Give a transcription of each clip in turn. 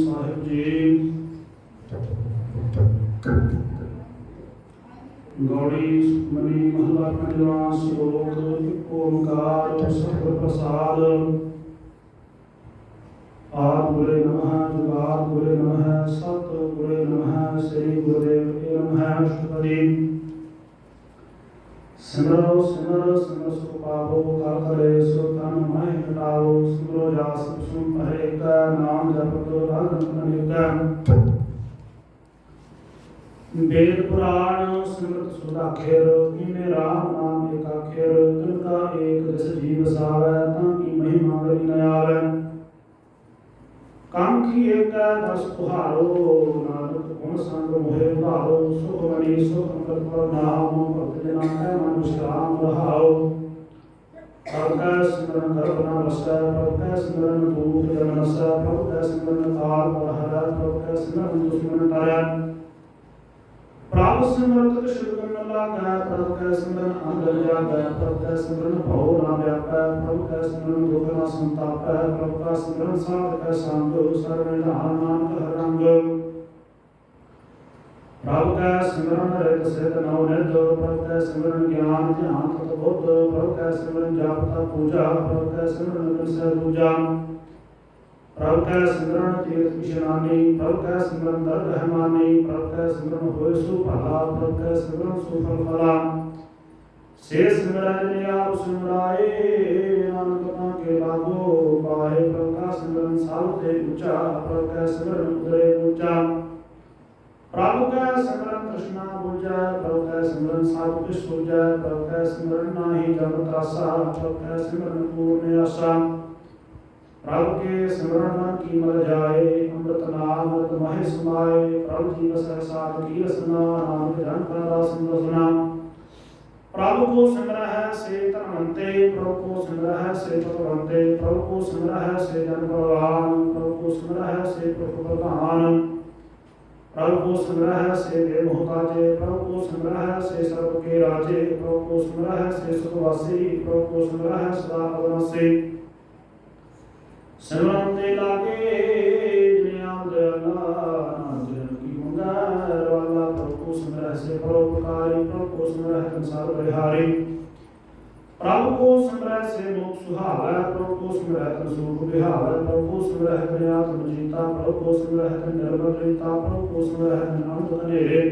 ਸਾਹਿਬ ਜੀ ਗੌੜੀ ਸੁਖਮਨੀ ਮਹਲਾ ਪੰਜਵਾਂ ਸ਼ਲੋਕ ਇੱਕ ਓੰਕਾਰ ਸਤਿਗੁਰ ਪ੍ਰਸਾਦ। ਆਦਿ ਗੁਰੇ ਨਮః ਜੁਗਾਦਿ ਗੁਰੇ ਨਮಃ ਸਤਿ ਗੁਰੇ ਨਮಃ ਸ੍ਰੀ ਗੁਰੁਦੇਵ ਕੀ ਨਮః। ਅਸ਼ਟਪਦੀ ਸਿਮਰੋ ਸਿਮਰ ਸਿਮਰ ਸੁਖ ਪਾਵੋ ਕਰ ਕਰੇ ਸੋ ਤਨ ਮਹਿ ਮਿਟਾਵੋ। ਸਿਮਰੋ ਜਾਸ ਸੁਨ ਹਰੇਕ ਨਾਮ ਜਪਤ ਅਨੰਤ ਅਨੇਕ। वेद पुराण सिमरत सुधाखेर कीने राम नाम एकाखेर। तिनका एक जस जीव सावै तांकी महिमा करी न आवै। कांखी एक दस तुहारो नानक गुण संग मोहे उधारो। सुख मणि सुख अमृत पर नाम भक्त जना कै मन विश्राम रहाओ। प्रभु कै सिमरन गर्भ न बसै प्रभु कै सिमरन दूत जन नसै। प्रभु कै सिमरन काल पर हरै प्रभु कै सिमरन दुश्मन टरै। प्रभु सिमरत शिवगन लागै प्रभु कै सिमरन अंदर जागै। प्रभु कै सिमरन भव न व्यापै प्रभु कै सिमरन दुख न संतापै। प्रभु का सिमरन साध कै संग सर्व निधान नानक हर रंग। प्रभु कै सिमरन रित सिद्ध नव निध प्रभु कै सिमरन ज्ञान ध्यान तत बुद्ध। प्रभु कै सिमरन जाप तप पूजा प्रभु कै सिमरन बिसरै दूजा। प्रभु कै सिमरन तीर्थ इशनानी प्रभु कै सिमरन दरगह मानी। प्रभु कै सिमरन होय सुभला प्रभु कै सिमरन सुफल फला। से सिमरन जिने आप सिमराए नानक तांके लागो पाए। प्रभु का सिमरन सालते ऊंचा प्रभु कै सिमरन उतरे ऊंचा। प्रभु कै सिमरन तृष्णा बुझै प्रभु कै सिमरन सब कुछ सुझै। प्रभु कै सिमरन नाहि जम त्रासा प्रभु कै सिमरन पूर्ण आशा। प्रभु के सिमरन मन की मर जाए अमृत नाम अमृत महे समाए। प्रभु जी बसै साध की रसना नानक जन का दासन रसना। प्रभु को सिमरह से धनवंते प्रभु को सिमरह से पतवंते। प्रभु को सिमरह से जन बलवान प्रभु को सिमरह से प्रभु प्रधान। प्रभु को सिमरह से बेमोहताजे प्रभु को सिमरह से सर्व के राजे। प्रभु को सिमरह से सुखवासी प्रभु को सिमरह सदा अविनाशी। सिमरन दे लागे जिन्हें दयाला नानक जन की मंगै वाला। प्रभु को सिमरह से परोपकारी प्रभु को सिमरह संसार बलिहारी। प्रभु को सिमरह से मोक्ष सुहावै प्रभु को सिमरह तन सुख बिहावै। प्रभु को सिमरह तन आत्म जीता प्रभु को सिमरह तन निर्मल रीता। प्रभु को सिमरह तन अनंत अनेरे।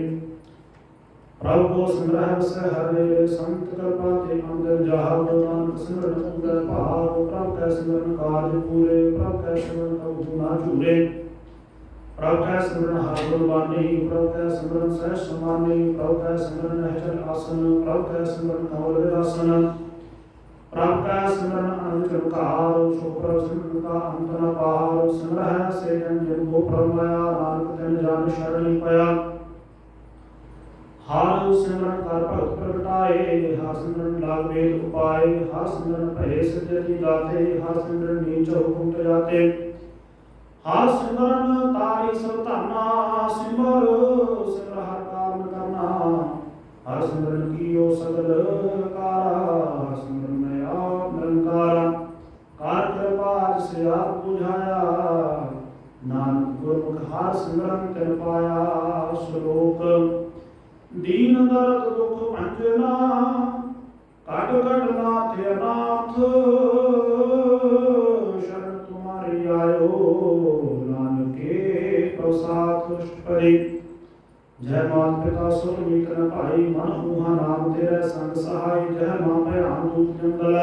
प्रभु को सिमरह बसै हर नेरे संत कृपा ते अंदर जाहु। नानक सिमरन पूरै भाव प्रभु कै सिमरन कारज पूरे। प्रभु कै सिमरन कबहु ना चूरे। प्रभु कै सिमरन हर गुण बानी प्रभु कै सिमरन सहज समानी। प्रभु कै सिमरन निश्चल आसन प्रभु कै सिमरन कमल विलासन। प्रभु कै सिमरन अनंत निरंकार सो प्रभु सिमरन का अंत न पार। सिमरह से जन जन को प्रभु माया नानक तिन जान शरण पाया। हर सिमरन कर भगत प्रगटाए हर सिमरन लाग वेद उपाय। हर सिमरन भय सिद्धि दाते हर सिमरन नीच हुकुम जाते। हर सिमरन तारी सब धरना सिमर सिमर हर काम करना। हर सिमरन कियो सगल कारा हर सिमरन में आप निरंकारा। कार कृपा से आप बुझाया नानक गुरमुख हर सिमरन तिन पाया। श्लोक दीन दर्द दुख भंजना कट कट नाथ अनाथ। शरण तुम्हारी आयो नानक के प्रसाद। अष्टपदी जय मात पिता सुर मीत न भाई मन मुहा नाम तेरे संग सहाय। जय मां भयान दूत जंगल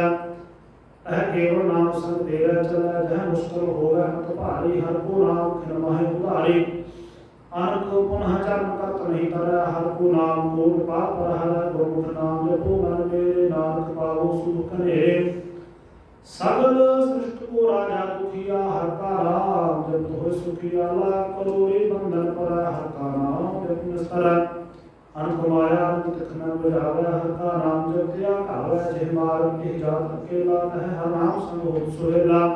तह केवल नाम संग तेरे चलै। जय मुश्किल होवे अत भारी हर को नाम खिन माहे उधारी। अनक पुनः जन्म करत नहीं तरह हर को नाम कोट पाप पर हरै। गुरमुख नाम जपो मन मेरे नानक पावो सुख कनेरे। सगल सृष्टि को राजा दुखिया हर का नाम जपत होय सुखिया। लाख करोड़े बंधन पर हर का नाम जप निस्तर। अनक माया अनक तिख न बुझावै हर का नाम जप त्याग आवै। जे मार्ग के जात अकेला तह हर नाम संग होत सुहेला।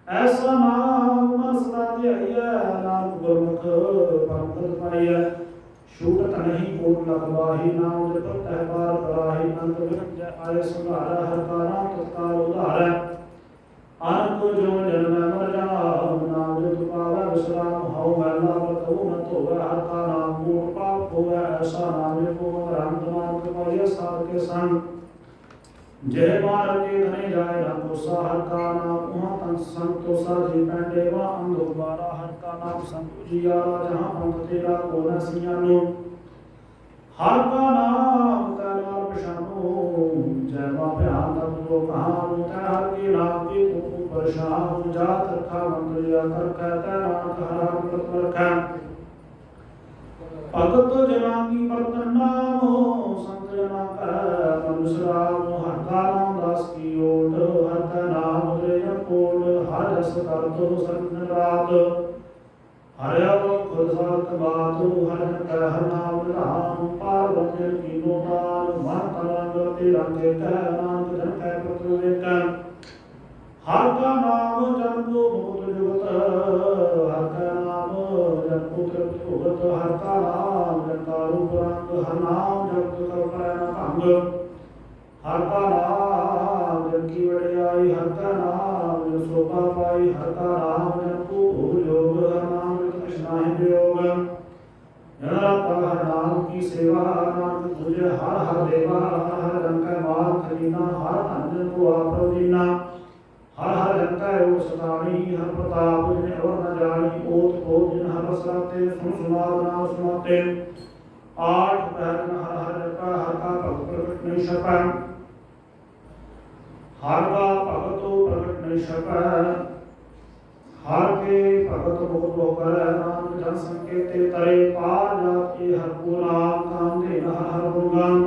ऐसा नाम मन सदा ध्याइयै नानक गुरमुख परम पद पाइयै। छूटत नहीं कोट लखवाही नाम जपत तह पार कराही। अंत विरत आय संघारै हर का नाम तत्काल उधारै। अनक जो जन्म मर जाम नाम जप पावै विश्राम हौ मैला बतौ न धोवै हर का नाम कूट पाप होवै ऐसा नाम को रंत नाम कृपाया सार के संग जय मार के धने जाए न कोसा हर का नाम उहाँ तन संग तो सा जी पैंडे वा अंधो बारा हर का नाम संग उजियारा जहाँ पंथ तेरा को न सियानो हर का नाम तेरा पशानो जय मा प्यान तब तो कहानो तै हर के नाम की ऊपर शाम जात रखा मंत्रिया कर कहता नाम हरा अमृत रखा भगत जना की बर्तन नाम संत जना का विश्राम हर का नाम दास की ओट हर का नाम उदय कोट हर जस कर दो संत रात हर खुद सात बात हर नाम राम पार बंजन की नोदान मन तरंग तिरंग कह नाम जन कह प्रतुवेक हर का नाम जन को मुकुट जुगत हर का नाम जन पुत्र भुगत हर का नाम जन का रूप रंग हर नाम जप कर न भंग हर का नाम जन की वड़ियाई हर का नाम जन शोभा पाई हर का नाम जन को योग हर नाम कृष्णा ही योग हर नाम की सेवा नाम तुझे हर हर देवा हर हर रंग का माल खरीना हर अंजन को आप दीना हर हर जनता योग सतानी हर प्रताप जिन्हें और न जानी ओत ओत जिन हर सराते सुन सुनाद नाम सुनाते आठ पहर न हर हर जपा हर का भक्त प्रकट नहीं छपा हर का भगत प्रकट नहीं छपा हर के भगत मुकुट होकर नाम जन संकेते तरे पार जाते हर को नाम काम दे हर हर गुणगान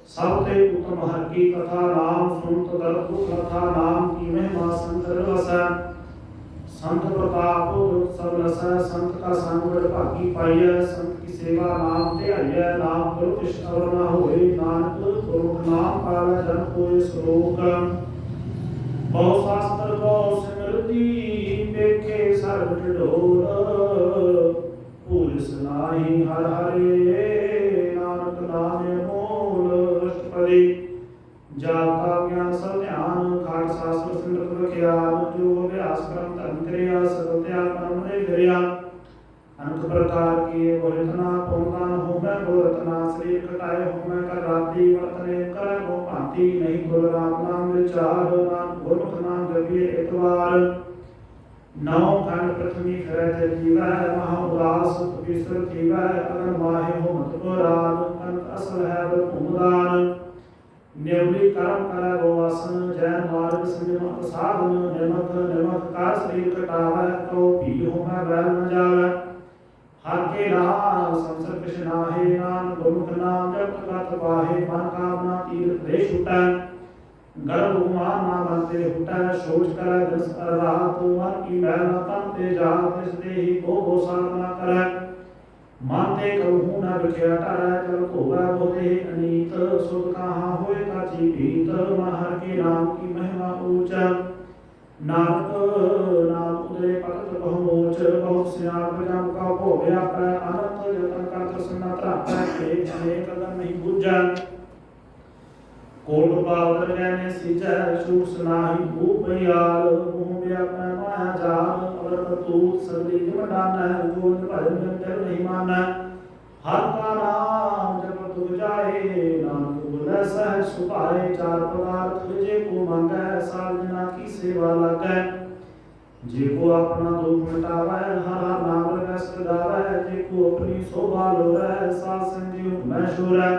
सबते उत्तम हर की कथा नाम सुनत दर्द कथा नाम की महिमा संत रस संत प्रताप सब रस संत का संग भागी पाइय संत की सेवा नाम ते हरिय नाम गुरु अवर न होए नानक गुरु नाम पावे जन कोय श्लोक बहु शास्त्र बहु स्मृति देखे सर्व ढोल पुलिस नाही हर हरे नानक नाम जाता ज्ञान सब ध्यान खाट शास्त्र सिमरत विज्ञान जो अभ्यास कर्म धर्म क्रिया सकल त्याग कर्म ने क्रिया अनंत प्रकार की बोलतना पौदान हो मैं बोलतना शरीर कटाए हो मैं कर रात्रि वर्तने कर वो भांति नहीं बोल राम नाम विचार नाम गुरमुख नाम जपिए इतवार नौ खंड पृथ्वी फिरत जीवै महा उदास विश्व जीवै अगर माहे हो मत पुराण अंत असल है ब्रह्मदान नेवली कर्म करे वो आसन जैन मार्ग संयम साधन निमक निमक का शरीर कटावे तो भी हो मैं बैल न जावे हर के नाम संसर्ग कृष्ण आहे नाम गुरमुख नाम जप तत् पाहे मन कामना तीर्थ देश उठै गर्भ गुमान ना बनते उठै सोच करे दस रात मन की मैल न तन ते जात इस देहि को साधना करे मानते कहूँ न बिख्या टरै चल धोवै बोधे अनीत सुध कहाँ होए काची भीत हर के नाम की महिमा ऊंच नानक नाम उदय पकत बहुमोच बहुत सियार प्रजम का भो व्यापै अनंत जतन का प्रसन्न त्रापै एक अनेक कदम नहीं बुझै कोट पावदर कहने सिजै शूर सुनाही भूप भैयाल मुँह व्यापै माया जाल अवर करतूत सगली जिम डानै गोविंद भजन जन नहीं मानै हर का नाम जब तुझ जाए नानक बोले सहज सुभाए चार पदार्थ जे को मांगै साल जना की सेवा लागै जे को अपना दुख मिटावै हर हर नाम रस गावै जे को अपनी शोभा लोरै साल संजीव मैं शूरै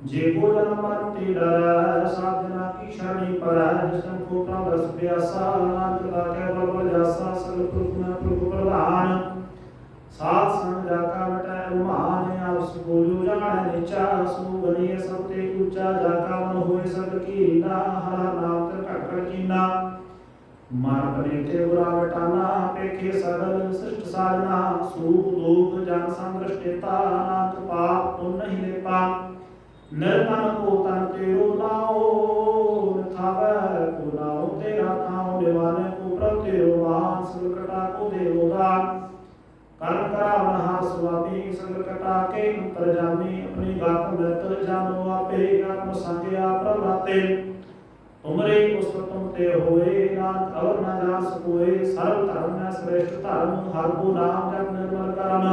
जे को जन्म मरती डरै साधना की शरणी परै जिसम को प्रादस प्यासा नानक लाके बल जासा सगल पुरख में प्रभु प्रधान साथ संग जाका मटै रुमान आपस बोलू जाने नीचा सुगनिय सबते ऊंचा जाका मन होए सब कीना हर नाम ते कटकर कीना मन बने ते बुरा बटाना पेखे सगल सृष्ट साधना सुख दुख जन संदृष्टिता नाथ पाप पुण्य नहीं लेपा निर्तन को तन तेरो नाओ थावै को नाओ तेरा थाओ निवाने को प्रभ तेरो मान संकटा को देवो दान कर्म करावन हार स्वामी संकटा के अंतर जामी अपनी गात मृत जानो आपे आत्म संज्ञा प्रभाते तुमरे पुस्तकम ते होए नाथ और न जान सकोए सर्व धर्म में श्रेष्ठ धर्म हर को नाम जप निर्मल कर्म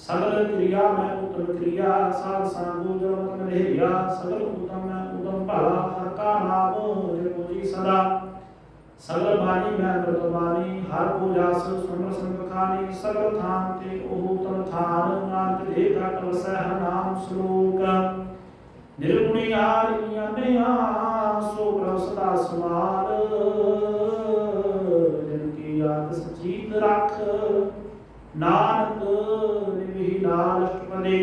सगल क्रिया में उत्तम क्रिया साध सांगो जो मत रहेगा सगल उत्तम में उत्तम भला हर का नाम जपो जी सदा सगल वाणी में अमृत वाणी हर को जास सुमर संग खानी सगल थान ते ओहु तम थान नानक देखा कवसै हर नाम श्लोक निर्गुणी आरिया सो प्रभ सदा समान जिनकी याद सचीत रख नानक निभि नाल अष्टपदे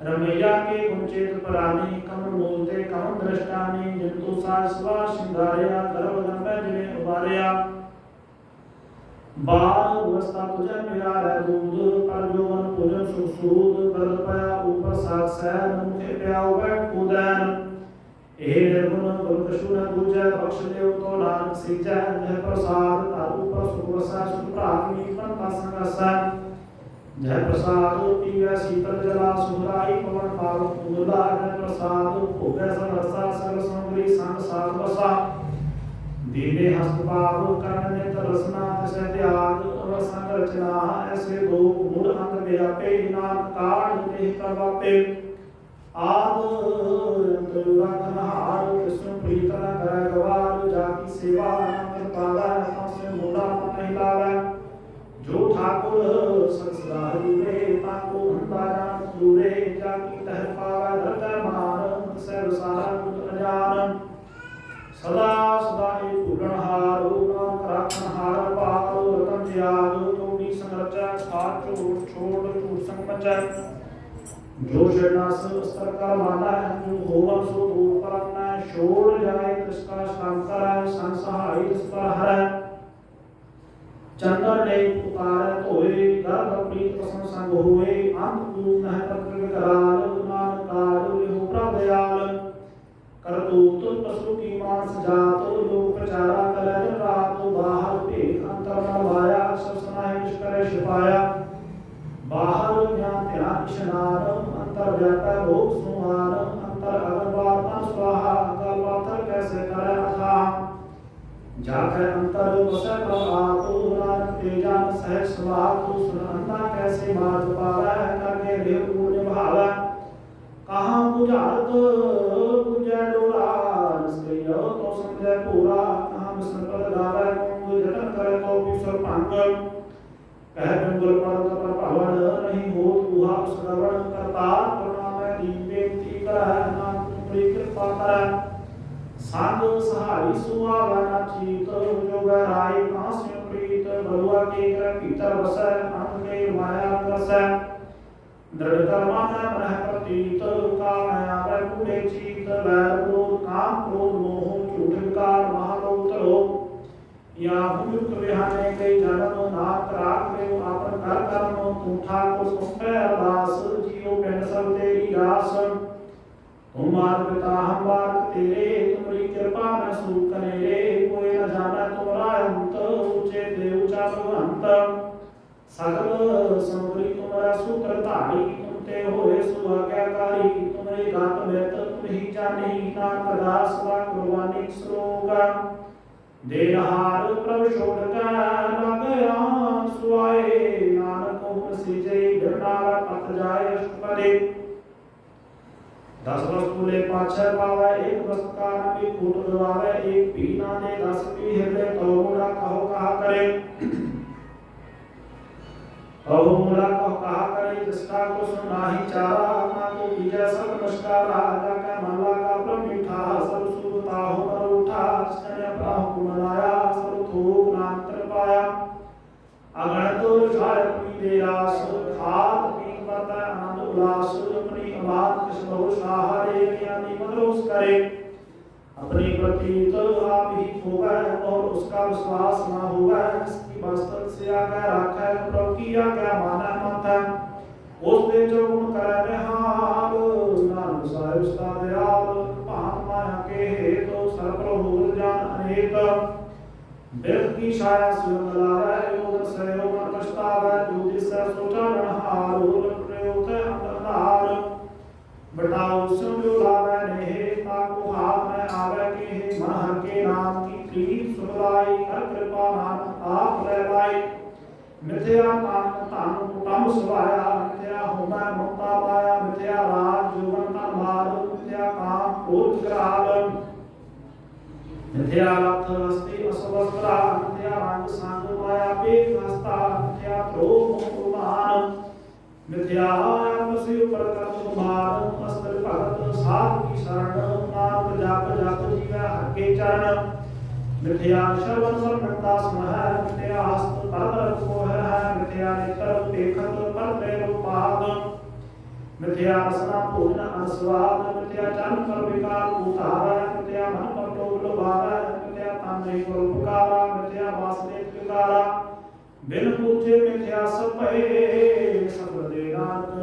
रमैया के गुणचेत परानी कमल बोलते कम दृष्टानी जिंतु साज सवा सिंगारिया गर्भ गंगा जिने उबारिया बाल अवस्था तुझे मेरा है दूध पर जोवन पूजन सुसूद बरद पाया ऊपर सात सैन मुखे प्याओ बैठ कूदैन ए निर्गुण गुण कशु न दूजै बख्श देव तो नानक सीजै जय प्रसाद तारु पर सुप्रसा सुप्राग्नि पंता संगसन जय प्रसाद पीवै शीतल जला सुधराई पवन पावन उदला जय प्रसाद भोगै सरसा सगल सामग्री संग साध बसा दीने हस्त पाव कर्ण नेत्र रसना तसे त्याग और संग रचना ऐसे दो मूल अंग व्यापे नाम काढ़ देह प्रवापे आद अंतरंगन हार कृष्ण प्रीतन कर गवार जाकी सेवा नंबर पाला से मोड़ा नहीं लावे जो ठाकुर संसदारी में ताको अंतारा दूरे जाकी तह पावा धर मान से सारा कुछ अजान सदा सदा एक पूरणहार नाम राखनहार पार रतन त्याग जोड़ी संरचा साथ छोड़ छोड़ छूट संग जो शरणास स्तर का माता है जो होवन सो दूर पर अपना छोड़ जाए इसका शांतर है संसहाय इस पर हर चंद्र ने पुकारे तोए गर्भ प्रीत प्रसन्न संग हुए अंत रूप न पत्र कराल नाम काल हो प्रदयाल करतूत पशु की मांस जात लोक प्रचारा कलर रात बाहर भेद अंतर न माया सब सुनाए निष्करे छिपाया बाहर ज्ञान ध्यान इशनारम अंतर व्यापै भोग सुहारम अंतर अगरबार मन स्वाहा अंतर पाथर कैसे करे अथा जाके अंतर बसै प्रभ आपो नानक तेजान सहज समात सुन अंता कैसे मार्ग पावै करके देव गुण निभावै कहाँ बुझात बुझै डोरा नस्कैयो तो समझै पूरा कहाँ बिस्न पद गावै कुंभ जतन करे तो विश्व भंग कह बिंगल पर्वत पर पवन नहीं हो तुहा श्रवण करतार करुणा में दीन बेनती करह नाम तुमरी कृपा करह साधु सहारी सुहावना चीत जो गहराई कहाँ से प्रीत बलुआ के कर भीतर बसै अंग के माया रसै दृढ़ कर्मा में मन प्रतीत काम आवे कूड़े चीत वैर क्रोध काम क्रोध मोह झूठ विकार महालोतरो या युक्त विहाने कई जन्म नाथ राख ले आपन कर कर्म तुम ठाकुर तुम पे अरदास जियो पिंड सब तेरी रास तुम मार्ग पिता हम बात तेरे तुम्हारी कृपा में सूख करे रे कोई न जाना तुम्हारा अंत ऊंचे दे ऊंचा भगवंत सगल समग्री तुम्हारा सूत्रधारी तुम ते होए सुआज्ञाकारी तुम्हारी गात व्यत तुम ही जानी नानक दास वा कुर्बानी श्लोक देहार प्रभु छोड़ कर लग सुआए नानक हुन सिजै बिरनावा पथ जाए अष्टपदे 10 वस्तु ले पाछे पावे एक वस्तु का भी फूट गवावे एक भी ना दे 10 भी हृदय तो मुड़ा कहो कहा करे अब मुड़ा कहो कहा करे जिसका कुछ नाही चारा ना तो विजय सब नमस्कार राजा का मल्ला का प्रभु मीठा सब सुरता हो पर उठा जिसने प्राहु मनाया सब थोक नांतर पाया अगणित छाय पीले रास खात पीत बता आनंद उल्लास अपनी अबाद किस बहु सहारे ज्ञानी मदरोस करे अपनी प्रतीत आप ही होगा और उसका विश्वास ना होगा जिसकी वास्तव से आज्ञा रखा है प्रभु की आज्ञा माना मत है उसने जो गुण करे निहाल नाम साहिब सा दयाल भात माया के हेतु सर्वप्रभु जान अनेक बिरत की छाया सुन लावे योग सहयोग कष्टावे जो जिससे सोचा नहार प्रयोग अंधकार बटाओ सुन जो लावे ने ताको हाथ में आवे के मन धन कुटुंब सुभाया मिथ्या होमै मुक्ता पाया मिथ्या राज जुगन तन मार मिथ्या काम क्रोध ग्राल मिथ्या रथ हस्ती असवस्त्रा मिथ्या रंग संग माया पेट हस्ता मिथ्या क्रोध मान मिथ्या पशु प्रकट कुमार अस्त्र भगत साध की शरण नाम जाप जाप जीवै हर के चरण मिथ्या श्रवण वर्णता स्मह मिथ्या हस्त पर को है मिथ्या नेत्र देखत पर प्रेम पाद मिथ्या रसना भोजन अनुस्वाद मिथ्या जन पर विकार उतारा मिथ्या मन पर लोभ लोभारा मिथ्या तन नहीं पर उपकारा मिथ्या वासने विकारा बिन पूछे मिथ्या सब भये सब दे नानक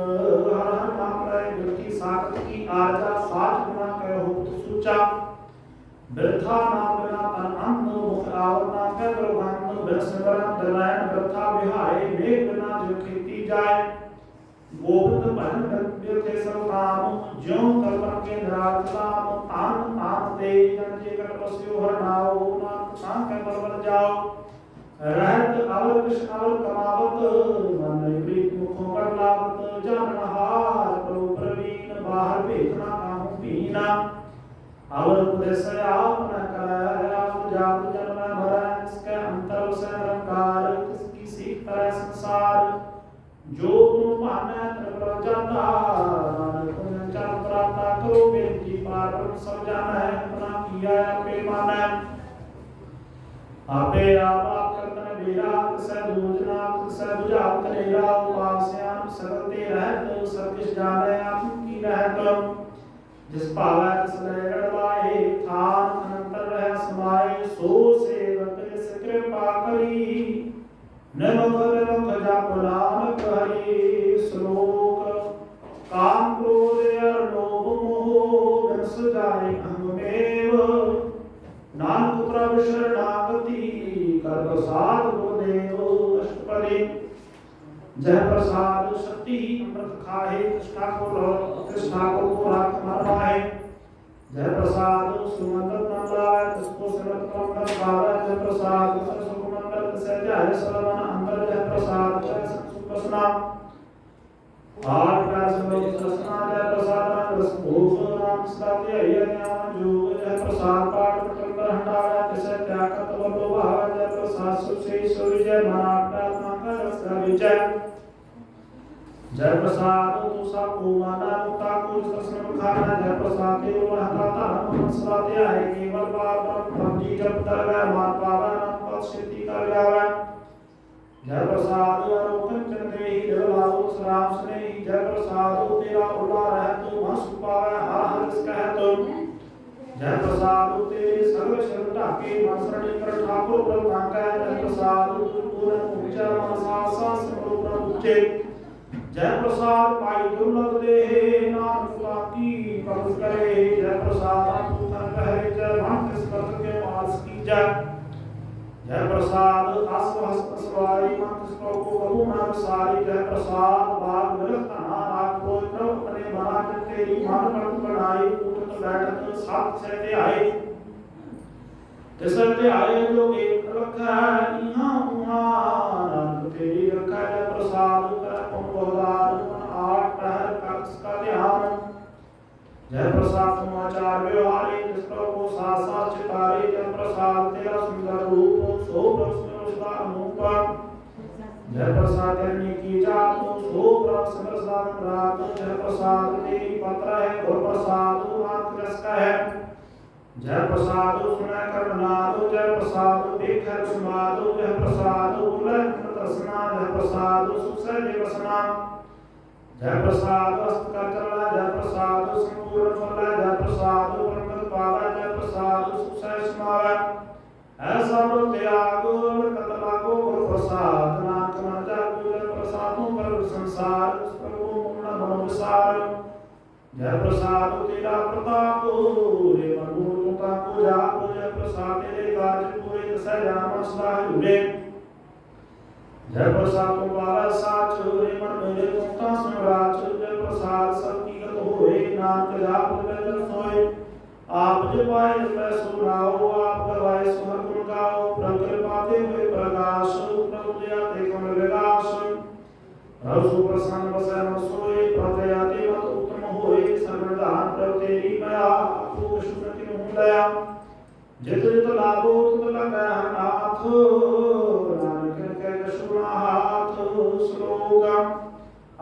हर हर नाम रहे गुरकी साखत की आरजा साच गुना कहो सुचा वृथा नाम बिना तन अंध मुख आवरना कह दुर्गंध बिन सिमरन दलैन वृथा विहाय मेघ बिना जो खेती जाए गोविंद भजन गद्य थे सब काम ज्यों कल्पन के निरात नाम तान तान दे जन जे कर पस्यो हर नाओ नाम सांख परवर जाओ रहत अवल कृष्ण अवल कमावत मन प्रीत मुखों पर लावत जन हार प्रभु प्रवीण बाहर भेजना काहू पीना अवल उपदेश आप न कर आप जात जन्म भरा इसके अंतर से निरंकार किसकी सीख तरह संसार जो तुम माने तन जाता नानक तुम चल प्राता करो बेनती पार सब जाना है अपना किया पे माने आपे आप करतन बेरा से दूजना से बुझात करेगा उपास्यान सकते रहत सब किस जाने आप की रहत जिस पावै तिस लय लाए थान अनंतर रह समाये सो सेवक जिस कृपा करी निमख निमख जप नानक हरि श्लोक काम क्रोध और लोभ मोह बिन सुजाए अहमेव नानक प्रभु शरणागति कर प्रसाद गुरुदेव अष्टपदी जय प्रसाद शक्ति अमृत खाए कृष्णा को राख मरवाए जय प्रसाद सुमंगल मंगलाय तुझको सिमरत मंगल गावे जय प्रसाद सुमंगल से जय सर्वन अंतर जय प्रसाद जय सुप्रसन्ना आठ प्यार से प्रसन्ना जय प्रसाद रस भूख नाम सत्य ये ज्ञान जोग जय प्रसाद पाठ पटल पर हटाया जैसे त्यागत बलो भाव जय प्रसाद सुख से ईश्वर जय महात्मा का रस का विजय जय प्रसाद तू सबको माना मुक्ता को दर्शन मुखाना जय प्रसाद के रहता धर्म संस्वादे है केवल बात भक्ति जब दरगाह मात पावन पद सिद्धि कर जावे जय प्रसाद अरोकन चंद्रे देवलाओ श्राम स्नेह जय प्रसाद तेरा उल्ला रह तू हंस पावे हर हर कह तो जय प्रसाद तेरे सर्व शरण ढाके मन शरण कर ठाकुर प्रभु का जय प्रसाद पूर्ण ऊंचा मनसा सांस प्रभु उच्चे जय प्रसाद पाई दुर्लभ दे नानक की कबूल करे जय प्रसाद पुत्र कहे जय भक्त स्पर्श के मास की जय जय प्रसाद आस्व हस्त सवारी मंत्र श्लोक को कबू नाम सारी जय प्रसाद बाग विरक्त नाराग को प्रभु अपने बना तेरी मान पर बनाई पूर्ण बैठक साथ से आए तिसते आए जो एक रखा इहां उहां तेरी रखा जय प्रसाद कर पुनर्दान आठ पहर का ध्यान जय प्रसाद तुम आचार व्यवहारी जिस को साथ साथ चितारे जय प्रसाद तेरा सुंदर रूप सो प्रसन्न रूप जय प्रसाद तेरी की जात सो प्रसन्न रात जय प्रसाद तेरी पत्र है गुरु प्रसाद आंख रस का है जय प्रसाद सुना करनाद जय प्रसाद देख सुनाद जय प्रसाद उलट दर्शना जय प्रसाद सुख से वसना जय प्रसाद अस्त का चला जय प्रसाद संपूर्ण फल जय प्रसाद ब्रह्म पावा जय प्रसाद सुख से समावा ऐसा बोल त्याग कत लागो गुरु प्रसाद नाथ मन जागो जय प्रसादों पर संसार प्रभु पूर्ण मन विसार जय प्रसाद तेरा प्रताप रे मनोरता को जाप जय प्रसाद तेरे कार्य पूरे सजान सलाह हुए जय प्रसाद को पावा साच रे मन मेरे मुक्ता संराज जय प्रसाद सब की गत होए नाम जाप में सोए आप जपाए मैं सुनाओ आप करवाए सुहर गुण गाओ प्रभु कृपा दे हुए प्रकाश प्रभु दया देखो विकास प्रभु सुप्रसन्न बसै मन सोए प्रभु दयाते मत उत्तम होए सर्वदान प्रभु तेरी मया तू सुनति हूँ दया जित जित लाभो तुत लगै नाथ नानक के कछुना हाथ श्लोक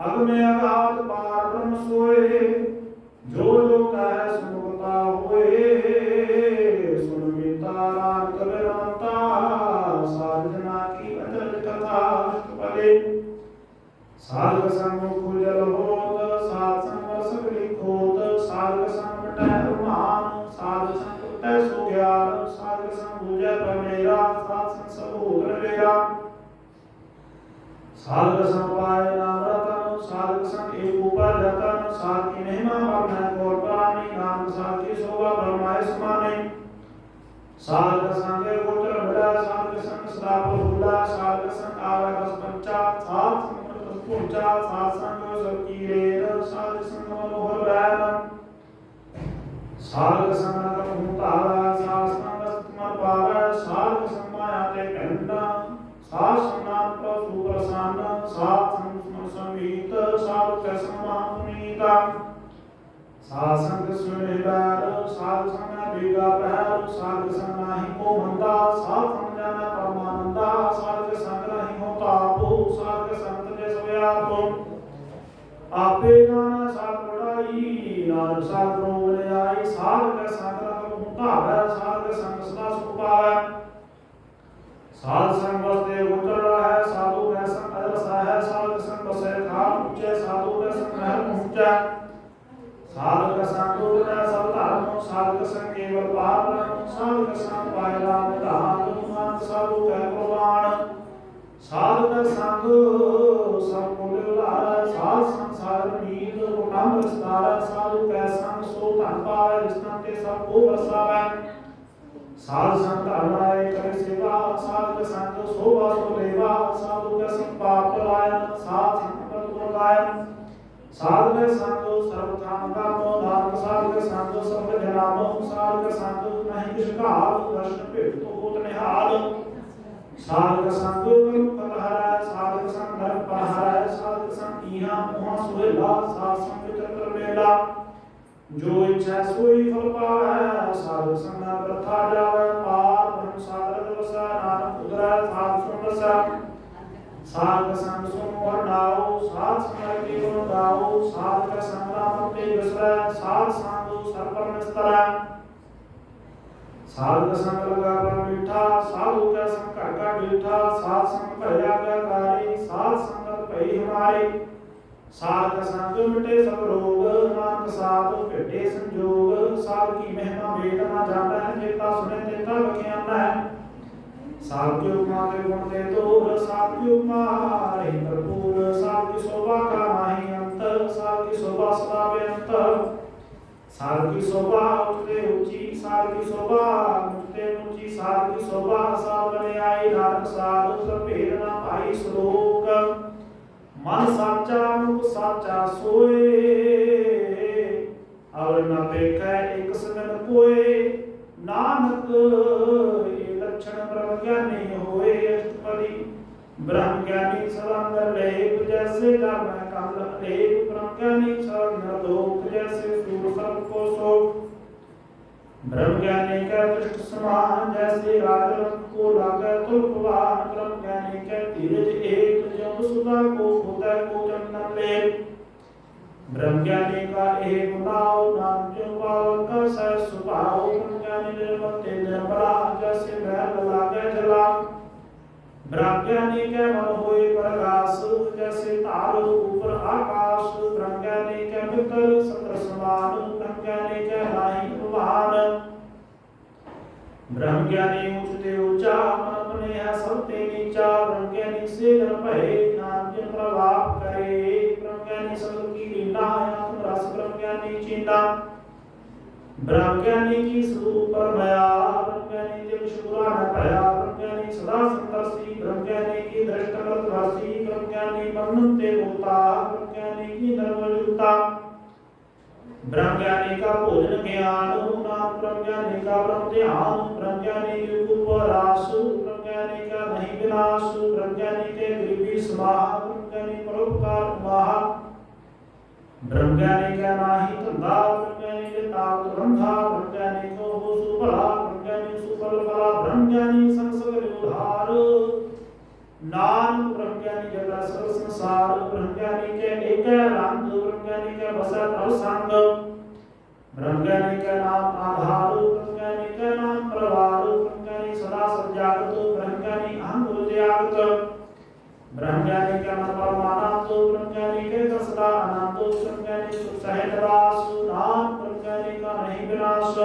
अग में अगाध पार ब्रह्म सोए जो जो कह सुनता होए सुन मीता राम कबीरता साधना की अचल कथा अष्टपदे साधक संग खुजल होत साध संग सकली खोत साधक संग मिटै मान साधक संग उठै सो ज्ञान साधक संग बुझै प्रमेरा साध संग सब होकर मेरा साधक संग पाए नाम रतन साधक संग एक ऊपर जतन साध की महिमा वर्णै गौर प्राणी नाम साध की शोभा ब्रह्माय समाने साधक संग गोचर मिला साधक संग सदा फूला साधक संग आवे बस पंचा साध संग पूजा सासंग सकीरेन साध संग मनोहर वैन साध संग मुतारा सासंग स्तमर पार साध संग मायाते कंडा साध संग प्रभु प्रसन्न साध संग संगीत साध कसमान पुनीता साध संग सुनिबार साध संग बिगा पैर साध संग नाही को मंदा साध संग जाना परमानंदा साध संग नहीं हो तापो साध संग आपे जाना साध बड़ाई नानक साध रोवने आई साध के संग रंग मुक्ता है साध के संग सदा सुख पावे साध संग बसते गोचर है साधु के संग अजरसा है साध के संग बसे खाल ऊंचे साधु के संग महल पहुंचे साध के संग उड़े सब धर्म साध के संग केवल पार साध के संग पाए राम धाम मान साधु के कुर्बान साध का संग सब कुल साध संसार नील गुणाम विस्तार साधु का संग सो धन पावे जिसने सब को बरसावे साध संग हमारे करे सेवा साध का संग शोभा सो लेवा साधु का संग पाप लायन साध संग पद को लायन साध का संग सर्व काम का दान साध का संग सब जनामो साध का संग नहीं किस काल दर्शन पे तो होत निहाल साधक संग कलहरा साधक संग नरक पहरा साधक संग इहा मुहा सुहेला साध संग चक्र मेला जो इच्छा सोई फल पावे साधक संग प्रथा जावे पार ब्रह्म सागर वसा नानक उदरा साध सुन रसा साधक संग सुन वर्णाओ साध संग के गुण गाओ साधक संग नाम ते विसरा साध संग सर्पर निस्तरा साधु का संग लगा पर मीठा साधु का संग का मीठा साध संग भया कारी साध संगत भई हमारे साध का संग मिटे सब रोग नानक साधु भेटे संजोग साध की महिमा वेद ना जाता है जेता सुने तेता बख्याना है साध की उपमा के गुण दे दूर साध की उपमा रही भरपूर साध की शोभा का नाही अंत साध की शोभा सदा बेअंत साध की शोभा उठते ऊंची साध की शोभा उठते ऊंची साध की शोभा साध बने आई नानक साधु सब भेद न पाई श्लोक मन साचा मुख साचा सोए और न पेखै एक सगन कोय नानक ये लक्षण ब्रह्म ज्ञानी होए अष्टपदी ब्रह्म ज्ञानी सलंग लेप जैसे कर्म कमल लेप ब्रह्म ज्ञानी सलंग लोक जैसे सूर सर्प को सो ब्रह्म ज्ञानी का दृष्ट समान जैसे राजरथ को लागे तुल्पवान ब्रह्म ज्ञानी के धीरज एक जब सुधा को खुदा को चंदन ले ब्रह्म ज्ञानी का एक नाव नाम जो पावन का सह सुभाव ब्रह्म ज्ञानी निर्मल निर्मला जैसे महल लागे जला ब्रह्मज्ञानी के मन होए प्रकाश जैसे तार ऊपर आकाश ब्रह्मज्ञानी के मित्र सत्र समान ब्रह्मज्ञानी के नाही उपमान ब्रह्मज्ञानी उठते ऊंचा मन अपने है सबते नीचा ब्रह्मज्ञानी से जन भय नाम जिन प्रभाव करे ब्रह्मज्ञानी सब की लीला आत्म रस ब्रह्मज्ञानी चिंता ब्रह्मज्ञानी की स्वरूप मया ब्रह्मज्ञानी जब शुरा न भया ब्रह्मज्ञानी सदा संतर्षी ब्रह्मज्ञानी की दृष्टगत राशि ब्रह्मज्ञानी मनते होता ब्रह्मज्ञानी की निर्मलता ब्रह्मज्ञानी का भोजन ज्ञान नाम ब्रह्मज्ञानी का ब्रह्म ध्यान ब्रह्मज्ञानी की उपरास ब्रह्मज्ञानी का नहीं विनाश ब्रह्मज्ञानी के गरीबी समाह ब्रह्मज्ञानी परोपकार प्रकार उमाह ब्रह्मज्ञानी का नाही धंधा ब्रह्मज्ञानी के ताकत बंधा ब्रह्मज्ञानी को हो सुफला ब्रह्मज्ञानी सुफल फला ब्रह्मज्ञानी संसर्ग उधार नानक ब्रह्मज्ञानी जगत सर्व संसार ब्रह्मज्ञानी के एक रंग ब्रह्मज्ञानी के बसा प्रसंग ब्रह्मज्ञानी का नाम आधार ब्रह्मज्ञानी का नाम प्रवार ब्रह्मज्ञानी सदा सजागत ब्रह्मज्ञानी अहंग त्यागत ब्रह्मज्ञानी का मन परमानंद ब्रह्मज्ञानी के सदा आनंद ब्रह्मज्ञानी सुख सहित वास नाम ब्रह्मज्ञानी का नहीं विनाश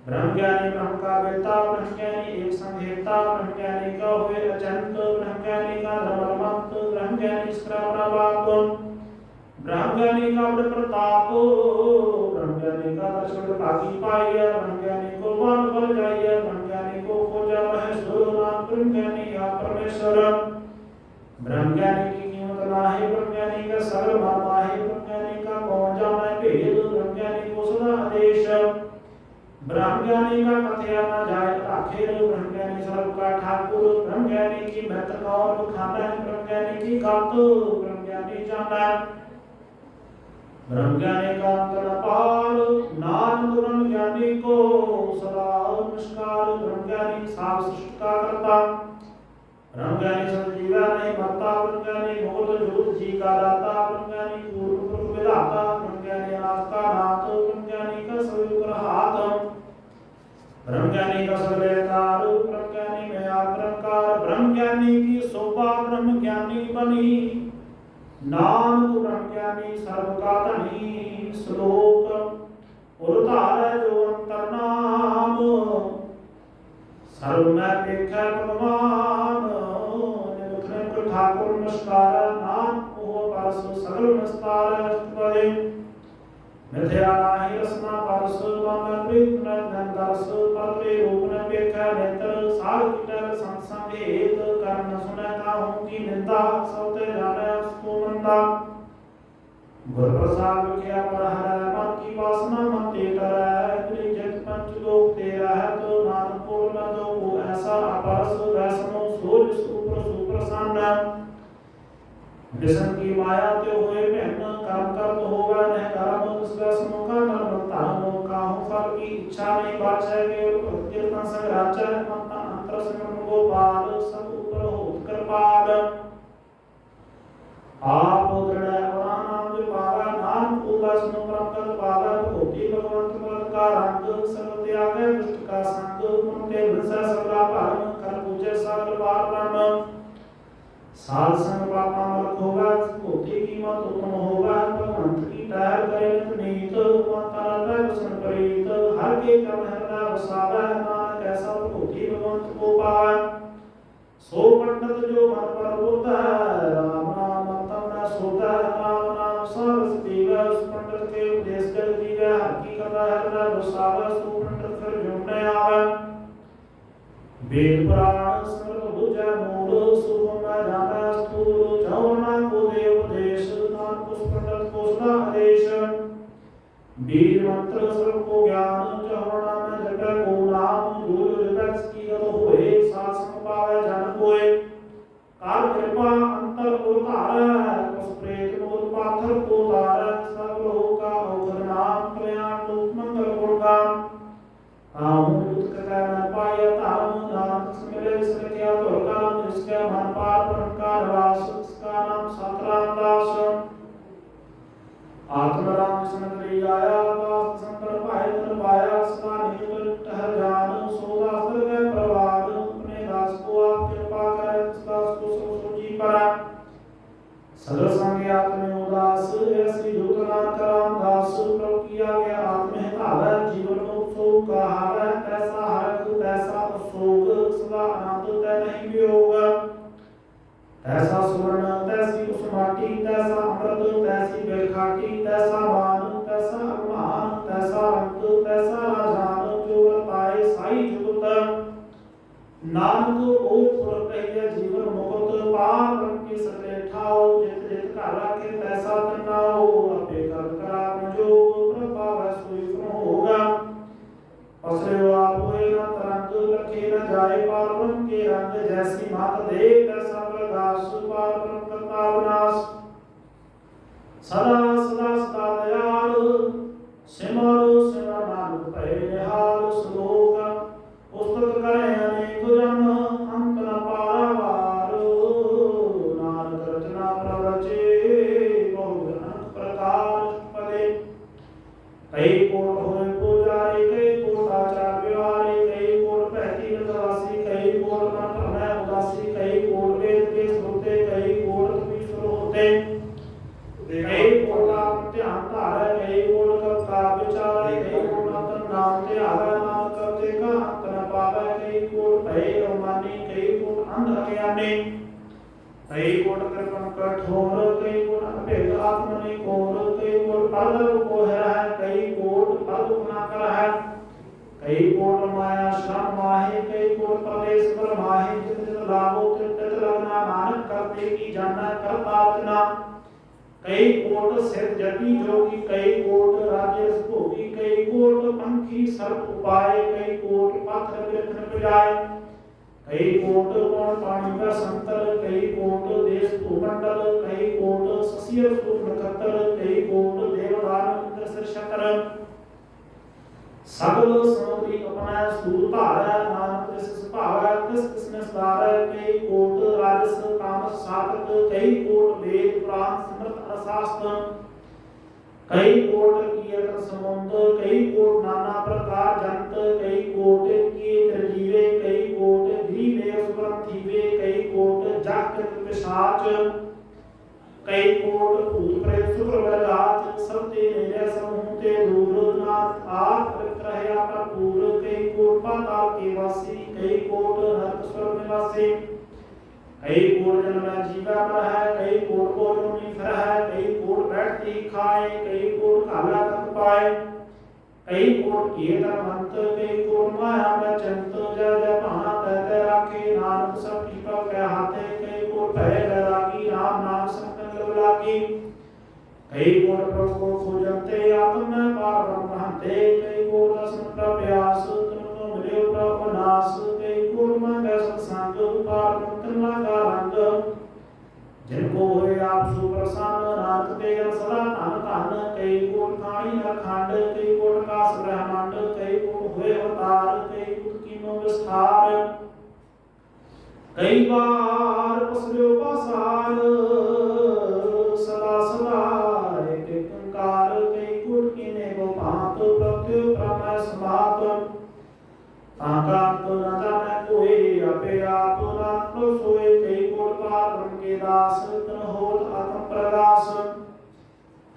ब्रह्मज्ञानी ब्रह्म का वेता ब्रह्मज्ञानी एक संहेता ब्रह्मज्ञानी का हुए अचंत ब्रह्मज्ञानी का धर्ममंत ब्रह्मज्ञानी श्रवणवाक ब्रह्मज्ञानी का बड़ प्रताप ब्रह्मज्ञानी का दर्शन भागी पाइए ब्रह्मज्ञानी को मान बल जाइए ब्रह्मज्ञानी को खोजा महेश्वर नाम ब्रह्मज्ञानी या परमेश्वर ब्रह्मज्ञानी की कीमत नाहि ब्रह्मज्ञानी का सगल मर्म आहे ब्रह्मज्ञानी का कौन जाने भेद ब्रह्मज्ञानी को सदा आदेश ब्रह्मज्ञानी का कथया न जाए आखिर ब्रह्मज्ञानी सर्व का ठाकुर ब्रह्मज्ञानी की महत कौन खाना ब्रह्मज्ञानी की गात ब्रह्मज्ञानी जाना ब्रह्मज्ञानी का अंत न पार नानक ब्रह्मज्ञानी को सदा नमस्कार ब्रह्मज्ञानी साव सृष्टि का करता ब्रह्मज्ञानी संजीवा नहीं मरता ब्रह्मज्ञानी मोद जुगत जी का दाता ब्रह्मज्ञानी पूर्व पुरुष विधाता ब्रह्मज्ञानी अनाथ का नाथ ब्रह्मज्ञानी का सविग्र हाथ ब्रह्मज्ञानी का सर्वकार ब्रह्मज्ञानी में आक्रमकार ब्रह्मज्ञानी की शोभा ब्रह्मज्ञानी बनी नानक ब्रह्मज्ञानी सर्व का धनी श्लोक उरतार जो अंतर नाम सर्व में देखा भगवान निरखने ठाकुर नमस्कार नाम को परस सगल नमस्कार अष्टपदी मिथ्या नाही रसना परस मन प्रीत नंदन दरस परते रूप न देखा नेत्र सार किटर संसंगेत कर्ण सुनता हूं की निंदा सौते जाने उसको मंदा गुर प्रसाद किया पर हर मन की वासना मन ते करे जग पंच लोक तेरा है तो नानक को न दो ऐसा अपरस वैष्णव सूर्य सुप्र सुप्रसन्न विषम की माया ते हुए पहन कर्म कर्म होगा न कर्म उसका समुखा कर्म तामो काहू फल की इच्छा नहीं बादशाह के कीर्तन संग राजा मन अंतर संग गोपाल सब ऊपर हो कृपाल आप दृढ़ नाम जो पावा नाम उगा सुनो परम पावा भक्ति भगवंत पद का रंग सर्व त्याग दुष्ट का संग मन के भ्रसा सदा पालन कर पूजे सकल बार ब्रह्म साल संग पापा मत होगा भक्ति की मत उत्तम होगा भगवंत की टहल करे नीत मंत्र वसन प्रीत हर के कर्म हरना वसावा नानक ऐसा भक्ति भगवंत को पावा सो पंडित जो मन पर बुद्ध है राम नाम सोता राम नाम सरस्वती व उस पंडित के उपदेश कर दिया हकीकत है बसावा सो पंडित फिर जुड़ने आवे वेद पुराण स्मृत भुजा मूल सुगम जाना स्थूल जौना को देव देश नाम उस पंडित को सदा आदेश वीर मंत्र सर्व को ज्ञान जौना में जगत को नाम दूर रिपक्ष की होए शासन पावे जन कोय काल कृपा अंतर को तारा उस प्रेत मूल पाथर को तारा सब लोग का अवघर नाम कल्याण रूप मंगल गुणगान आऊं युद्ध का न पाया ताऊं नाम मिले सत्या दुर्गा जिसके मन पार प्रकार वास उसका नाम सतराम दास आत्मराम समंदरी आया वास संकर पाए तर पाया सदा निकल ठहर जान सोदा सर प्रवाद अपने दास को आप कृपा करें दास को सोची परा सदर संग आत्म उदास ऐसी जुगना कराम दास प्रभु किया गया आत्म हिताव जीवन उत्सव का हाव तैसा हरक तैसा शोक सदा आनंद तय नहीं वियोग ऐसा सुवर्ण तैसी उस माटी तैसा अमृत तैसी बेलखाटी तैसा मान तैसा अभिमान तैसा रंग तैसा राजान जो पाए साई जुगत नानक ओ पुर कहिए जीवन मुक्त पाप की सते ठाओ जित जित काला के तैसा तनाओ अपे कर करा जो प्रभाव सोई होगा पसरे आप होए न तरंग लखे न जाए पार के रंग जैसी मात दे तैसा प्रकाश पार ब्रह्म का विनाश सुते कई कोट आत्म ध्यान धारै कई कोट करता विचारै कई कोट अंतर नाम ध्यावै नाम करते का अंत न पावै कई कोट भय अवमानी कई कोट अंध अज्ञानी कई कोट कृपण कठोर कई कोट अभेद आत्मनि कोर कई कोट परदर को है कई कोट पद गुना कर है कई कोट माया श्रम माहे कई कोट प्रदेश पर माहे जित जित लाभो तित लगना नानक करते की जाना करता वचना कई कोट सिद्ध जति जोगी कई कोट राजेश भोगी कई कोट पंखी सर्प उपाय कई कोट पत्थर बिरखन बजाय कई कोट कौन पानी का संतर कई कोट देश भूमंडल कई कोट ससियर सूर नक्षत्र कई कोट देवदान इंद्र सिर शतर सगल समुद्री अपना सूर धारै नानक तिस भावै तिस तिसने सदारै कई कोट राजस तामस साधक कई कोट वेद पुराण स्मृत अशास्त्र कई कोट कीर्तन समुद्र कई कोट नाना प्रकार जंत कई कोट किए त्रिजीवे कई कोट गिरिमेय सुग्रंथिवे कई कोट जागृत पिशाच कई कोट भूत प्रेत शुक्र वरदाच सबते निरय समूह ते दूर नाथ आप पवित्र है आपका पूर कई कोट पाताल के वासी कई कोट नरक स्वर्ग निवासी कई कोट जन्म जीवा पर है कई कोट भोजन में फिर है कई कोट बैठती खाए कई कोट काला तक पाए कई कोट किए मंत कई कोट माया में चंत जय जय भाना तय राखे नानक सब टीका के हाथे कई कोट भय बैरागी राम नाम संकल्प लागी कई कोट प्रभु को पूजनते आत्म पार ब्रह्म हंते कई कोट दर्शन प्रभ्यास तुमको मिले प्रभु नास कई कोट में सत्संग पार मंत्र का रंग जिनको हुए आप सुप्रसन्न नाथ के सदा धन धन कई कोट खाणी अखंड कई कोट काश ब्रह्मांड कई कोट हुए अवतार कई कोट कीनो विस्तार कई बार पसरो पासार सदा सदा एक कंकार कई कोट कीने को भांत प्रत्यु ब्रह्म समात आकांत न जाने कोई अपे आप न सोए कई कोट पार ब्रह्म के दास तन होत आत्म प्रकाश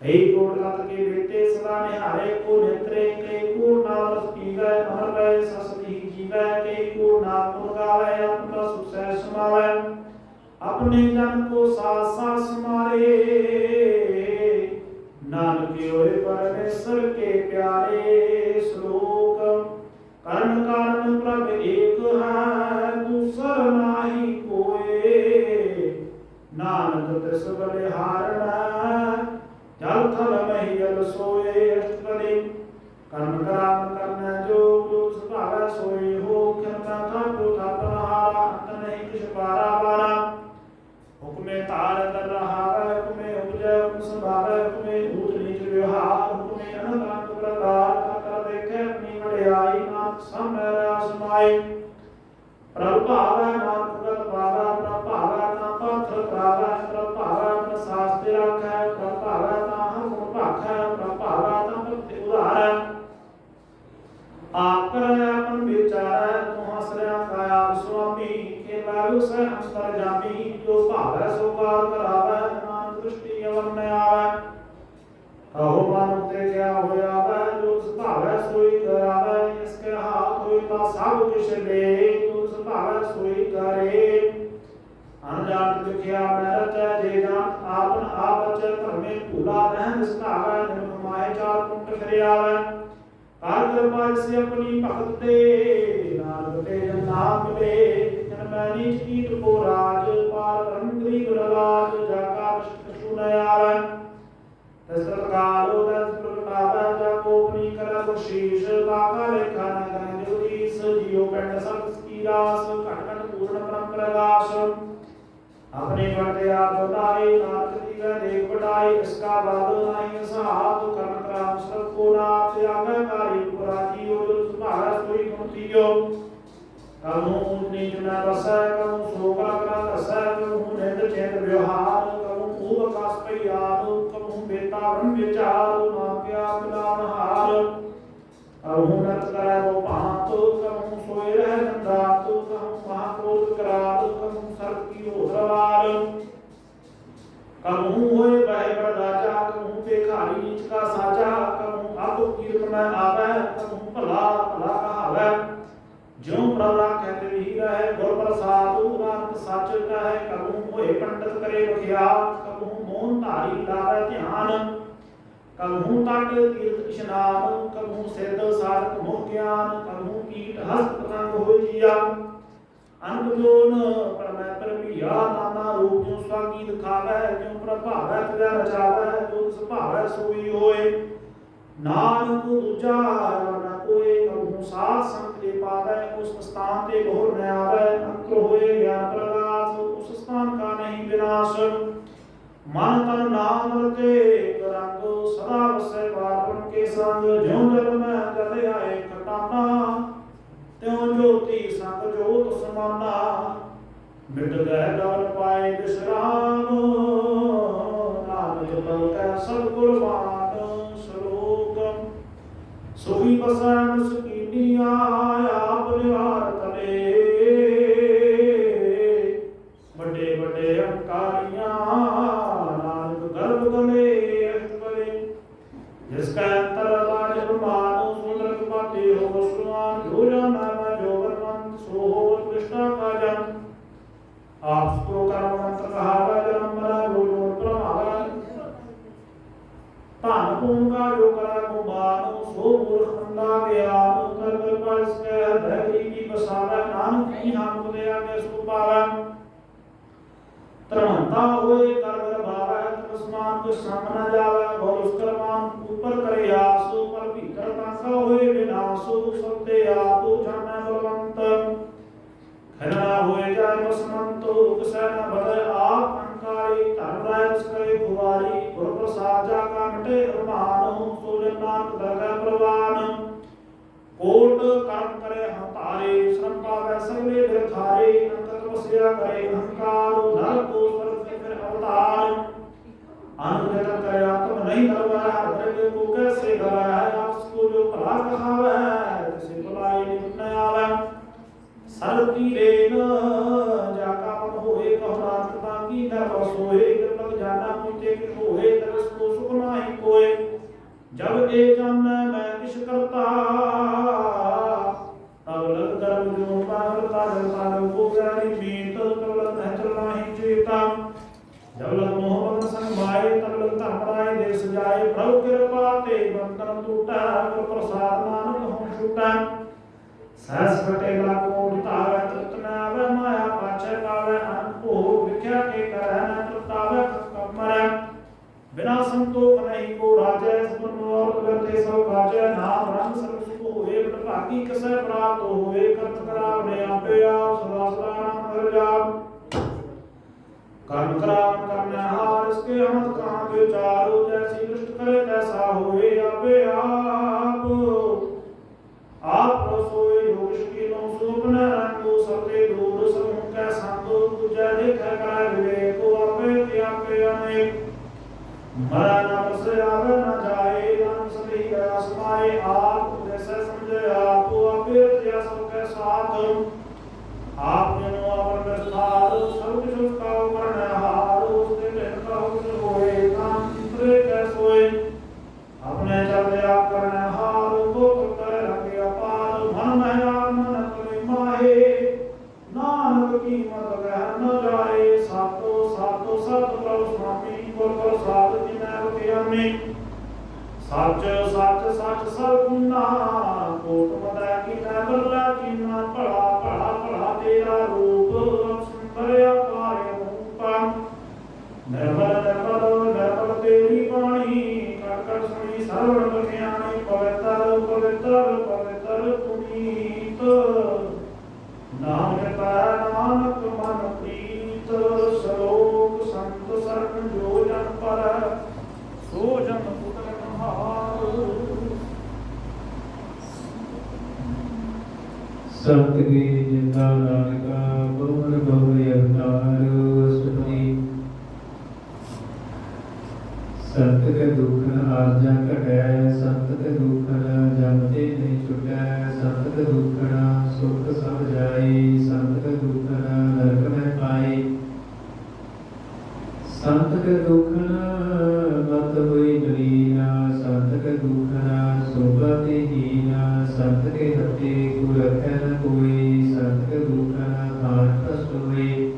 कई कोट लत के बेटे सदा निहारे को नेत्रे कई कोट नाम रस पीवै अमर वै ससती जीवै कई कोट नाम गुण गावै अपना सुख सह समावै अपने जन को साथ साथ समारे नानक होए परमेश्वर के प्यारे श्लोक कर्ण कारण प्रभ एक है दूसर नाही कोई नानक तिस बलिहारण जल थल महियल सोए अष्टपदी कर्म कराम करना जो सुभाव सोए हो कृपा थापु थापनहारा अंत नहीं किछ पारा पारा हुक्मे तार कर रहा है हुक्मे उपजय हुक्म संभाव हुक्मे ऊट नीच व्यवहार हुक्मे अनंत प्रकार कर देखे अपनी बड़ाई नाथ समय आसमाई प्रभु भावै नाथ भगत भावै प्रभु भावै ना पत्थर प्रावै प्रभु भावै ना शास्त्र रखै प्रभु भावै ना हम भाखै प्रभु भावै ना भक्ति उधारै आप करे अपन विचारै तू हसरै काया स्वामी के लागु से अंतर जामी जो भावै सो कार करावै नाम दृष्टि अवन न आवै कहो मानो ते क्या होया वै जो भावै सोई करावै इसके हाथ होई ता सब कुछ दे तू भावै सोई करे अनजान दुखिया मैं रचै जे जान आपन आप बचै घर में भूला रहन सतावै निर्म माहे चार कुंट फिर आवै कार कृपा से अपनी भगत दे नानक ते जन नाम मिले जन मैं नीच कीट को राज पार ब्रह्म गरीब रलाज जाका विष्ट कछु न आवै तस्र कालो दस प्रगटावै जाको अपनी कर शीश बाका लेखा न गन ज्योतिष जियो पेंड सब की रास घट घट पूर्ण ब्रह्म प्रकाश अपने बढ़ते आप बताए नाथ दिव्य देख बढ़ाए इसका बाल नहीं साथ कर्म कराम सब को नाथ आज्ञाकारी पुराती हो जो सुभाव सोई गुणती हो कमु ऊंटनी जुना रसै कमु शोका करा रसै कमु नेत्र चेत व्यवहार कमु ऊब आकाश पयार कमु बेता ब्रह्म विचार नाप्या मिलान हार अहु नत करे वो भांत कमु सोए रह नंदात कमु महाक्रोध कराल कमु सर्प की ओधरवाल कहूँ होए बहे बरदाजा, कहूँ बेखारी नीच का साजा, कहूँ अब कीर्त में आवे, कहूँ भला भला कहावे। ज्यों प्रभु राखै तिहि रहे, गुर प्रसादु नानक सच कहे। कहूँ होए पंडित करे बखियाल, कहूँ मौन धारी लावे ध्यान। कहूँ तट तीर्थ स्नान, कहूँ सिद्ध साधक मोह ज्ञान, कहूँ कीट हस्त पतंग होय जिया। अनक जोन परमै परबिया, नाना रूप ज्यों स्वांगी दिखावै, ज्यों प्रभावै तिवै रचावै, जो तिस भावै सोई होय। नानक दूजा न कोय, कहूँ साध संग ते पावै, उस स्थान ते बहुर न आवै। अंतर होय ज्ञान प्रकाश, उस स्थान का नहीं विनाश। मन तन नाम रते रंग, सदा बसै पावन के संग। ज्यों जल में जल आए खटाना, त्यों ज्योति संग ज्योत समाना। मिट गए डर पाए विश्राम, नानक पलकै सब कुर्बान। श्लोक सोई बसै मुस्किनिया, आप निवार तले। बड़े बड़े अंकारियां, नानक गर्भ गले अष्टबले। जिसका अंतर लाज मान, सुंदर बाते हो सुमान। जो जाना जो वर्मंत, सो हो कृष्णा का जन। आपको कर्म मंत्र कहावा, जन्म मरा बोलो प्रमावा। धन पुण्य का जो करा गुमान, सो मूर्ख मंदा ज्ञान। कर कृपा इसके हृदय की बसावे, नानक की नाम को दया के सो पावे। त्रमंता होए कर कर भावै, तपस्मान को संग न जावै। बहुत उसकरमान ऊपर करे आस, पर भीतर तांका होए विनाश। सबते आप जानै बलवंत, खना होए जाय बसमंत। किसै न बदय आप अंकारी, धर्म राय करे खुवारी। गुर प्रसाद जा का मिटे अरमान, सो जन नानक दरगह प्रवान। कोट कर्म करे हम तारे, श्रम पावै सगले बिरथारे। अंतर तपस्या करे अहंकार, नर को स्वर्ग से फिर अवतार। अनुग्रह करे आत्म नहीं धरवै, हृदय को कैसे धरै। आपको जो भला कहावै, तिसे भलाई निकट न आवै। सर्व कीरेन जाका मन होए, कहो नानक ताकी दर सोए। जब लग जाना मुझे किस होए, तब इसको सुख नाही कोय। जब ए जानै मैं किस करता, तब लग धर्म जो पागलता। जलता हो गया मीत, तब लग महचल नाही चेता। जब लग मोहब्बत संग माए, तब लग धर्मराय देश जाए। प्रभु कृपा ते बंधन टूटा, गुर प्रसाद नानक हों छूटा। सहस कटे लाखों तावै, तृप्त न आवै माया पाछै पावै। अनंत भोग विख्या के करह, न तृप्तावै कब मरै। बिना संतोष नहीं को राजै, सुमनोर करते सब काजै। नाम रंग सर्व सुख होए, बड़ भागी कसै प्राप्त होए। कर्त कराव ने आपे आप, सदा सदा नाम हर जाप। कर्म करावन करनेहार, इसके अमत कहाँ विचारो। जैसी दृष्ट करे तैसा होए, आपे आप। आप रसोई योग शकीलों सुपन रंगो। सबते दूर समूह कै संगो, तुझे देखै कराय विवेक। आपे त्यापे अनेक, मरै न बसे आवे न जाए। नानक सभी गया समाए, आप जैसे समझे आप। आपे त्या सबके साथ, आप जनो अपन विस्तार। सब कुछ उसका करनेहार, उसके भेद का कुछ होए। काम चित्रे कै सोए, अपने चलते आप करनेहार। को करे रंगे अपार, मन मया मन करे माहे। नानक की मत कह न जाए, सातो सातो सत प्रभु स्वामी। गुर प्रसाद जिनै बखियामी, सच सच सच सरगुना। कोट मदै कीनै बरलै कीना, भला भला भला तेरा रूप। सुंदर अपार रूप, निर्मल निर्मल निर्मल तेरी वाणी। कर कर सुनी सरवण बखियानी, पवित्र पवित्र पवित्र पुनीत। नाम जपै नानक मन प्रीत। श्लोक संत सरन जो जन पर, सो जन पुत्र कहार। संत की जिंदा नानका, गुर गौरी अवतार। सुनी संत के दुख आरजा घटै, संत के दुख जमते नहीं छुटै। संत के दुख सुख सब जाई, संत के दुख नरक में पाई। संत ਕੇ ਦੁਖਨ ਮਤ ਹੋਈ ਮਲੀਨਾ, ਸੰਤ ਕੇ ਦੁਖਨ ਸੋਭਾ ਤੇ ਹੀਨਾ, ਸੰਤ ਕੇ ਹੱਥੇ ਗੁਰ ਰਖੈ ਨ ਕੋਈ, ਸੰਤ ਕੇ ਦੁਖਨ ਖਾਨ ਭ੍ਰਸ਼ਟ ਹੋਈ।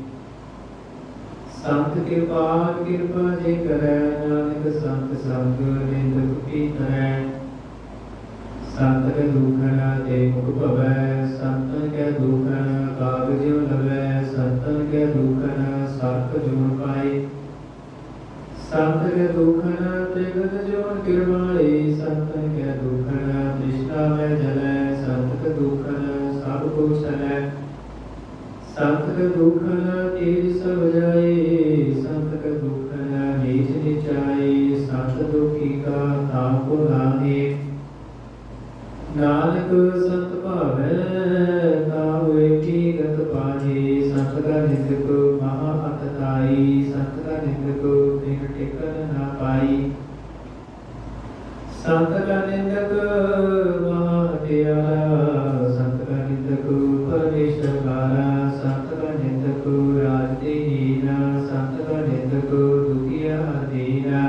ਸੰਤ ਕਿਰਪਾਲ ਕਿਰਪਾ ਜੇ ਕਰੈ, ਨਾਨਕ ਸੰਤ ਸੰਗ ਨਿੰਦਕ ਪੀਤਰੈ। ਸੰਤ ਕੇ ਦੁਖਨ ਤੇ ਮੁਖ ਭਵੈ, ਸੰਤਨ ਕੇ ਦੁਖਨ ਕਾਗ ਜਿਉ ਲਵੈ, ਸੰਤਨ ਕੇ ਦੁਖਨ ਸਰਪ ਜੁਨ ਪਾਈ। ਸੰਤ ਕੇ ਦੁਖਨ ਤ੍ਰਿਗਤ ਜੋਨ ਕਿਰਮਾਲੀ, ਸੰਤਨ ਕੇ ਦੁਖਨ ਤ੍ਰਿਸ਼ਨਾ ਮੈਂ ਜਲੈ, ਸੰਤ ਕੇ ਦੁਖਨ ਸਭ ਕੋ ਚਲੈ। ਸੰਤ ਕੇ ਦੁਖਨ ਤੇਜ ਸਭ ਜਾਏ, ਸੰਤ ਕੇ ਦੁਖਨ ਨੀਚ ਨੀਚਾਈ। ਸੰਤ ਦੁਖੀ ਕਾ ਤਾਕੋ ਨਾਹੀ, ਨਾਨਕ ਸੰਤ ਭਾਵੈ ਤਾ ਹੋਏ ਕੀ ਗਤ ਪਾਹੀ। ਸੰਤ ਕਾ ਨਿੰਦਕ ਮਹਾ ਅਤਤਾਈ, ਸੰਤ ਕਾ ਨਿੰਦਕ ਤਿਨ ਟਿਕਨ ਨਾ ਪਾਈ। ਸੰਤ ਕਾ ਨਿੰਦਕ ਮਹਾ ਹਠਿਆਰਾ, ਸੰਤ ਕਾ ਨਿੰਦਕ ਪਰਮੇਸ਼ਰ ਬਾਰਾ। ਸੰਤ ਕਾ ਨਿੰਦਕ ਰਾਜ ਤੇ ਹੀਨਾ, ਸੰਤ ਕਾ ਨਿੰਦਕ ਦੁਖੀਆ ਅਧੀਨਾ।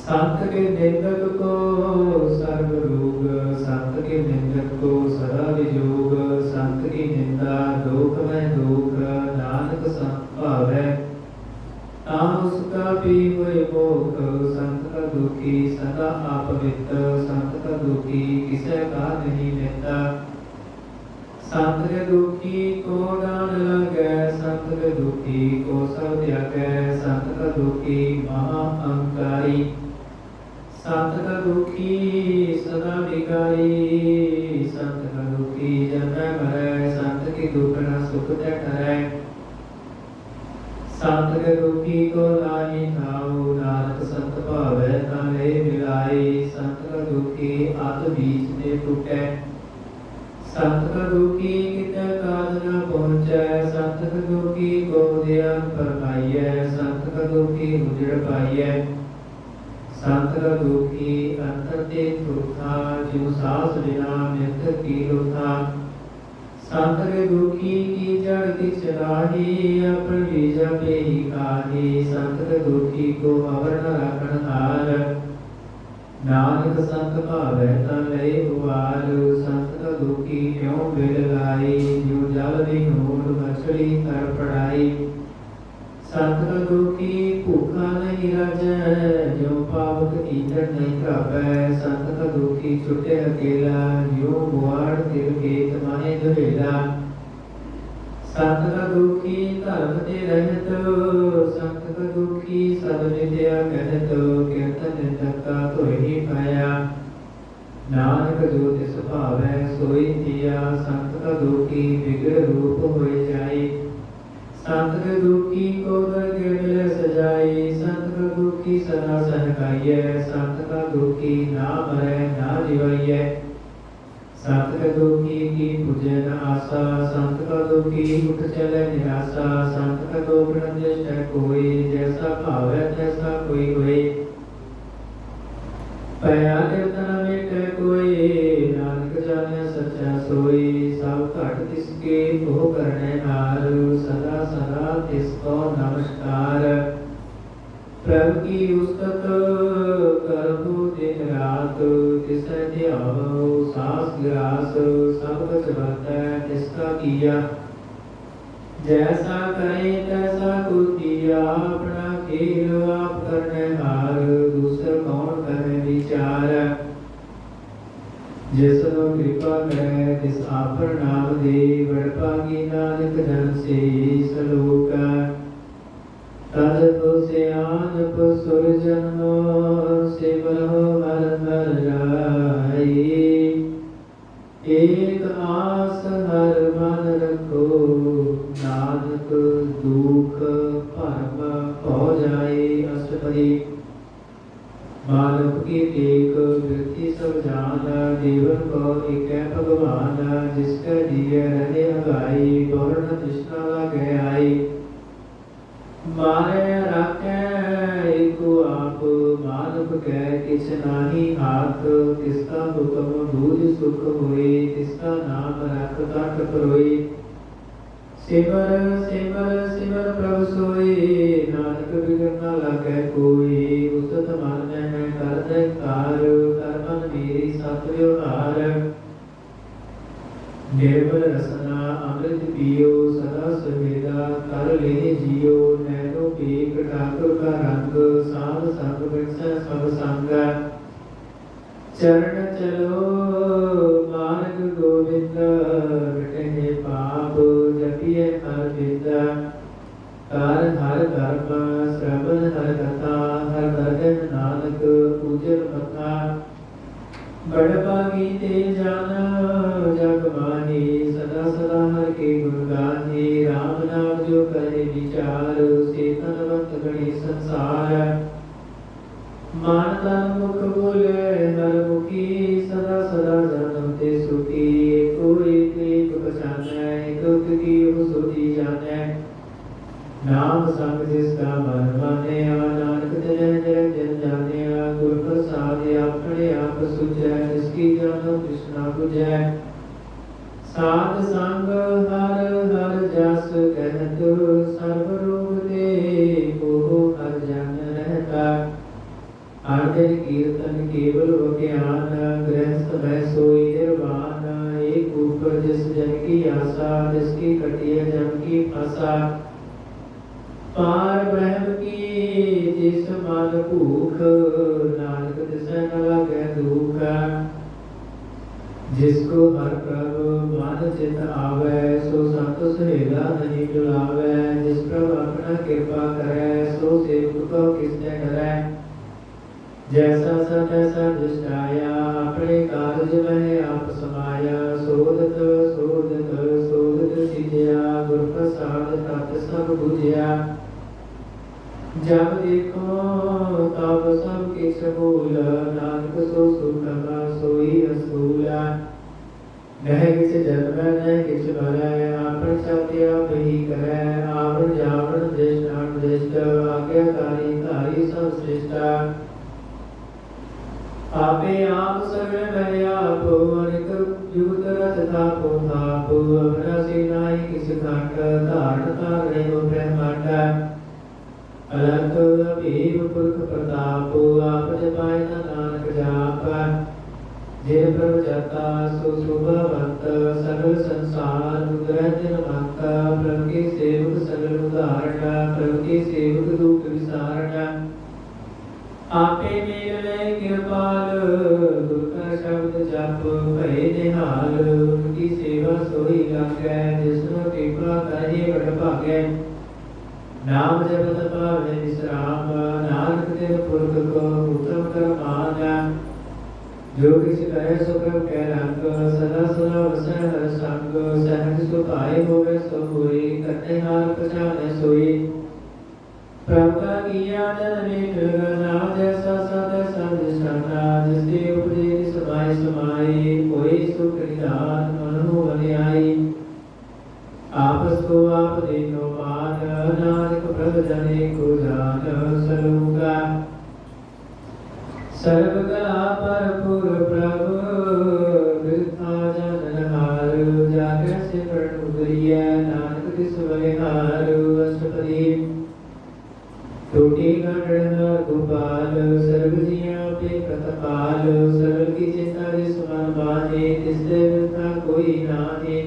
संत के निंदक को सर्व रोग, संत के निंदक को सदा वियोग। संत की निंदा दोख में दोख, नानक संत भावै ताम उसका भी हुए मोख। संत का दुखी सदा अपवित, संत का दुखी किसे का नहीं मिलता। संत के दुखी को दान लगै, संत के दुखी को सब त्यागै। संत का दुखी महा अहंकारी, संत का दुखी सदा विकारी। संत का दुखी जन्मै मरै, संत की दुखना सुख ते ठहरै। संत के दुखी को नाहि ठाऊ, नानक संत भावै ताले मिलाई। संत का दुखी अत बीच ने टूटै, संत का दुखी कितै काज न पहुँचै। संत का दुखी को ध्यान फरमाइयै, संत का दुखी उजड़ पाइयै। संत का दुखी अंतर ते थोथा, जिउ सास बिना नित की लोथा। संत के दुखी की जड़ किछ नाहि, अपन बीजा पे ही खाही। संत के दुखी को अवर न राखण हार, नानक संत भावै ता लय उबार। संत का दुखी क्यों बिल लाई, जिउ जल विनोद मछली तर पड़ाई। संत का दुखी भूखा नहीं राजै, जो पावक ईंधन नहीं खावै। संत का दुखी छुटे अकेला, जो बुआड़ तिल खेत माहे दुहेला। संत का दुखी धर्म ते रहत, संत का दुखी सब नित्या कहत। कीर्तन निंदक का धोए ही पाया, नानक जो तिस भावै सोई दिया। संत का दुखी बिगड़ रूप होए जाई, संत के दुखी को दरगे मिले सजाई। संत का दुखी सदा सहकाइयै, संत का दुखी ना मरै ना जिवाइयै। संत के दुखी की पूजे न आशा, संत का दुखी उठ चले निराशा। संत का दुख न दृष्टि कोई, जैसा भावै तैसा कोई होई। पया कीर्तन मिटे कोई, नानक जाने सच्चा सोई। सब घट तिसके ओह करने हार, सदा सदा तिसको नमस्कार। प्रभु की उस्तत करहु दिन रात, तिसै ध्यावो सास ग्रास। सब कुछ बरतै तिसका किया, जैसा करे तैसा को दिया। अपना खेल आप करने हार, दूसर कौन करे विचार। जिस नो कृपा करे तिस आपन नाम दे, बड़भागी नानक जन से सलोक। तद तो सियानप सुर जन्मो, सिमरो हर हर राई। एक आस हर मन रखो, नानक दुख भरम हो जाए। अष्टपदी मानव की टेक वृत्ति सब जाना, जीवन को एक भगवान। जिसका दिए रहे अगाई, वर्ण तृष्णा लगे आई। मारे राखे एको आप, मानव कह किछ नाही हाथ। किसका हुक्म दूज सुख होए, किसका नाम रख तट परोए। ਸਿਮਰ ਸਿਮਰ ਸਿਮਰ ਪ੍ਰਭ ਸੋਈ, ਨਾਨਕ ਬਿਗੜ ਨਾ ਲਾਗੈ ਕੋਈ। ਉਸਤ ਮਨ ਮੈਂ ਕਰਦੈ ਕਾਰ, ਕਰ ਮਨ ਮੇਰੀ ਸਤ ਵਿਵਹਾਰ। ਨਿਰਮਲ ਰਸਨਾ ਅੰਮ੍ਰਿਤ ਪੀਓ, ਸਦਾ ਸੁਵੇਦਾ ਕਰ ਲੈ ਜੀਓ। ਨੈਣੋ ਪੀਕ ਠਾਕੁਰ ਕਾ ਰੰਗ, ਸਾਧ ਸੰਗ ਬਿਨਸੈ ਸਭ ਸੰਗ। ਚਰਨ ਚਲੋ ਮਾਰਗ ਗੋਬਿੰਦ, ਮਿਟੇ ਪਾਪ ਜਪੀਏ ਹਰ ਬਿੰਦ। ਕਰ ਹਰ ਕਰਮ ਸ਼ਰਵਨ ਹਰ ਕਥਾ, ਹਰ ਦਰਗਹ ਨਾਨਕ ਉਜਲ ਮਥਾ। ਬੜ ਭਾਗੀ ਤੇ ਜਨ ਜਗ ਮਾਹੀ, ਸਦਾ ਸਦਾ ਹਰ ਕੇ ਗੁਣ ਗਾਹੀ। ਰਾਮ ਨਾਮ ਜੋ ਕਰੇ ਵਿਚਾਰ, ਸੇ ਤਨਵੰਤ ਗਣੇ ਸੰਸਾਰ। ਮਨ ਤਨ ਮੁਖ ਬੋਲੇ ਹਰ ਮੁਖੀ, ਸਦਾ ਸਦਾ ਜਨਮ ਤੇ ਸੁਖੀ। ਏਕੋ ਏਕ ਏਕ ਪਛਾਨੈ, ਏਕ ਕੀ ਉਹ ਸੋਚੀ ਜਾਣੈ। ਨਾਮ ਸੰਗ ਜਿਸ ਦਾ ਮਨ ਮਾਨਿਆ, ਨਾਨਕ ਤਿਨੈ ਨਿਰੰਜਨ ਜਾਣਿਆ। ਗੁਰ ਪ੍ਰਸਾਦਿ ਆਪਣੇ ਆਪ ਸੁਝੈ, ਜਿਸ ਕੀ ਜਾਣੋ ਕ੍ਰਿਸ਼ਨਾ ਬੁਝੈ। ਸਾਧ ਸੰਗ ਹਰ ਹਰ ਜਸ ਕਹਿਤ, ਸਰਬ ਰੋਗ ਤੇ ਕੋ ਹਰ ਜਨ ਰਹਿਤਾ। ਹਰ ਦਿਨ ਕੀਰਤਨ ਕੇਵਲ ਵਿਗਿਆਨ, ਗ੍ਰਹਿਸਥ ਮੈਂ ਸੋਈ ਨਿਰਵਾਨ। ਏਕ ਊਪਰ ਜਿਸ ਜਨ ਕੀ ਆਸਾ, ਜਿਸ ਕੀ ਕਟਿਐ ਜਮ ਕੀ ਫਾਸਾ। ਪਾਰ ਬ੍ਰਹਮ ਕੀ ਜਿਸ ਮਨ ਭੂਖ, ਨਾਨਕ ਤਿਸੈ ਨ ਲਾਗੈ ਦੁਖ। ਜਿਸ ਕੋ ਹਰ ਪ੍ਰਭ ਮਨ ਚਿਤ ਆਵੈ, ਸੋ ਸੰਤ ਸੁਹੇਲਾ ਨਹੀਂ ਜੁਲਾਵੈ। ਜਿਸ ਪ੍ਰਭ ਆਪਣਾ ਕਿਰਪਾ ਕਰੈ, ਸੋ ਸੇਵਕ ਕੋ ਕਿਸੈ ਡਰੈ। ਜੈਸਾ ਸਾ ਤੈਸਾ ਦ੍ਰਿਸ਼ਟਾਇਆ, ਆਪਣੇ ਕਾਰਜ ਮਹਿ ਆਪ ਸਮਾਇਆ। ਸੋਧਤ ਸੋਧਤ ਸੋਧਤ ਸਿਧਿਆ, ਗੁਰ ਪ੍ਰਸਾਦ ਤਤ ਸਭ ਬੁਝਿਆ। ਜਬ ਦੇਖੋ ਤਬ ਸਭ ਕਿਛ ਭੂਲ, ਨਾਨਕ ਸੋ ਸੁਖਮ ਸੋਈ ਅਸੂਲ। ਨਹਿ ਕਿਛ ਜਨਮੈ ਨਹਿ ਕਿਛ ਮਰੈ, ਆਪਨ ਚਾਤਿ ਆਪ ਹੀ ਕਰੈ। ਆਵਣ ਜਾਵਣ ਦ੍ਰਿਸ਼ਟ ਅਣਦ੍ਰਿਸ਼ਟ, ਆਗਿਆਕਾਰੀ ਧਾਰੀ ਸਭ ਸ੍ਰਿਸ਼ਟ। ਆਪੇ ਆਪ ਸਗਲ ਮੈਂ ਆਪ, ਅਨੇਕ ਜੁਗਤ ਰਚ ਥਾਪੋ ਥਾਪ। ਆਪਣਾ ਸੇ ਨਾਹੀ ਕਿਛ ਘਟ, ਧਾਰਨ ਧਾਰਣੇ ਕੋ ਬ੍ਰਹਮੰਡ। ਅਲੰਤ ਅਭੀਮ ਪੁਰਖ ਪ੍ਰਤਾਪ, ਆਪ ਜਪਾਇ ਤਾ ਨਾਨਕ ਜਾਪ। ਜਿਨ ਪ੍ਰਭ ਜਾਤਾ ਸੋ ਸ਼ੋਭਾਵੰਤ, ਸਗਲ ਸੰਸਾਰ ਮੁਦਰੈ ਜਨਮੰਤ। ਪ੍ਰਭ ਕੇ ਸੇਵਕ ਸਗਲ ਉਦਾਹਰਣ, ਪ੍ਰਭ ਕੇ ਸੇਵਕ ਦੁਖ ਵਿਸਾਰਣ। ਆਪੇ ਮੇਲ ਲੈ ਕਿਰਪਾਲ, ਗੁਰ ਕਾ ਸ਼ਬਦ ਜਪ ਭਏ ਨਿਹਾਲ। ਉਨਕੀ ਸੇਵਾ ਸੋਈ ਲਾਗੈ, ਜਿਸਨੂੰ ਕਿਰਪਾ ਕਰੇ ਵਡ ਭਾਗੈ। ਨਾਮ ਜਪਤ ਪਾਵੈ ਵਿਸਰਾਮ, ਨਾਨਕ ਤਿਨ ਪੁਰਖ ਕੋ ਉਤਮ ਕਰਮਾਨ। ਜੋ ਕਿਛ ਕਰੇ ਸੋ ਪ੍ਰਭ ਕੈ ਰੰਗ, ਸਦਾ ਸਦਾ ਵਸੈ ਹਰ ਸੰਗ। ਸਹਿਜ ਸੁਭਾਏ ਹੋਵੇ ਸੋ ਹੋਈ, ਕਰਤੇ ਹਾਰ ਪਛਾਣੈ ਸੋਈ। ਪ੍ਰਭ ਕਾ ਕੀਆ ਜਨਮੇ ਗਗਨਾ, ਜੈਸਾ ਸਾ ਤੈਸਾ ਦਿਸ਼ਾਨਾ। ਜਿਸ ਤੇ ਉਪਜੇ ਤਿਸ ਸਮਾਏ ਸਮਾਈ, ਕੋਈ ਸੁਖ ਨਿਦਾਨ ਮਨਹੁ ਵਲਿਆਈ। ਆਪਸ ਕੋ ਆਪ ਦੇਨੋ ਮਾਨ, ਨਾਨਕ ਪ੍ਰਭ ਜਨੇ ਕੋ ਜਾਨ। ਸਲੋਕਾ ਸਰਬ ਕਲਾ ਭਰਪੂਰ ਪ੍ਰਭ, ਬਿਰਥਾ ਜਨ ਹਾਰ। ਜਾਗੈ ਸਿਮਰਨ ਉਦਰੀਐ, ਨਾਨਕ ਤਿਸ ਬਲਿਹਾਰ। ਅਸ਼ਟਪਦੀ ਟੂਟੀ ਗੰਢ ਗੋਪਾਲ, ਸਰਬ ਜੀਆਂ ਪੇ ਪ੍ਰਤਪਾਲ। ਸਰਲ ਕੀ ਚਿੰਤਾ ਜਿਸ ਮਨ ਮਾਨੇ, ਤਿਸ ਦੇ ਬਿਰਥਾ ਕੋਈ ਨਾਹੀ।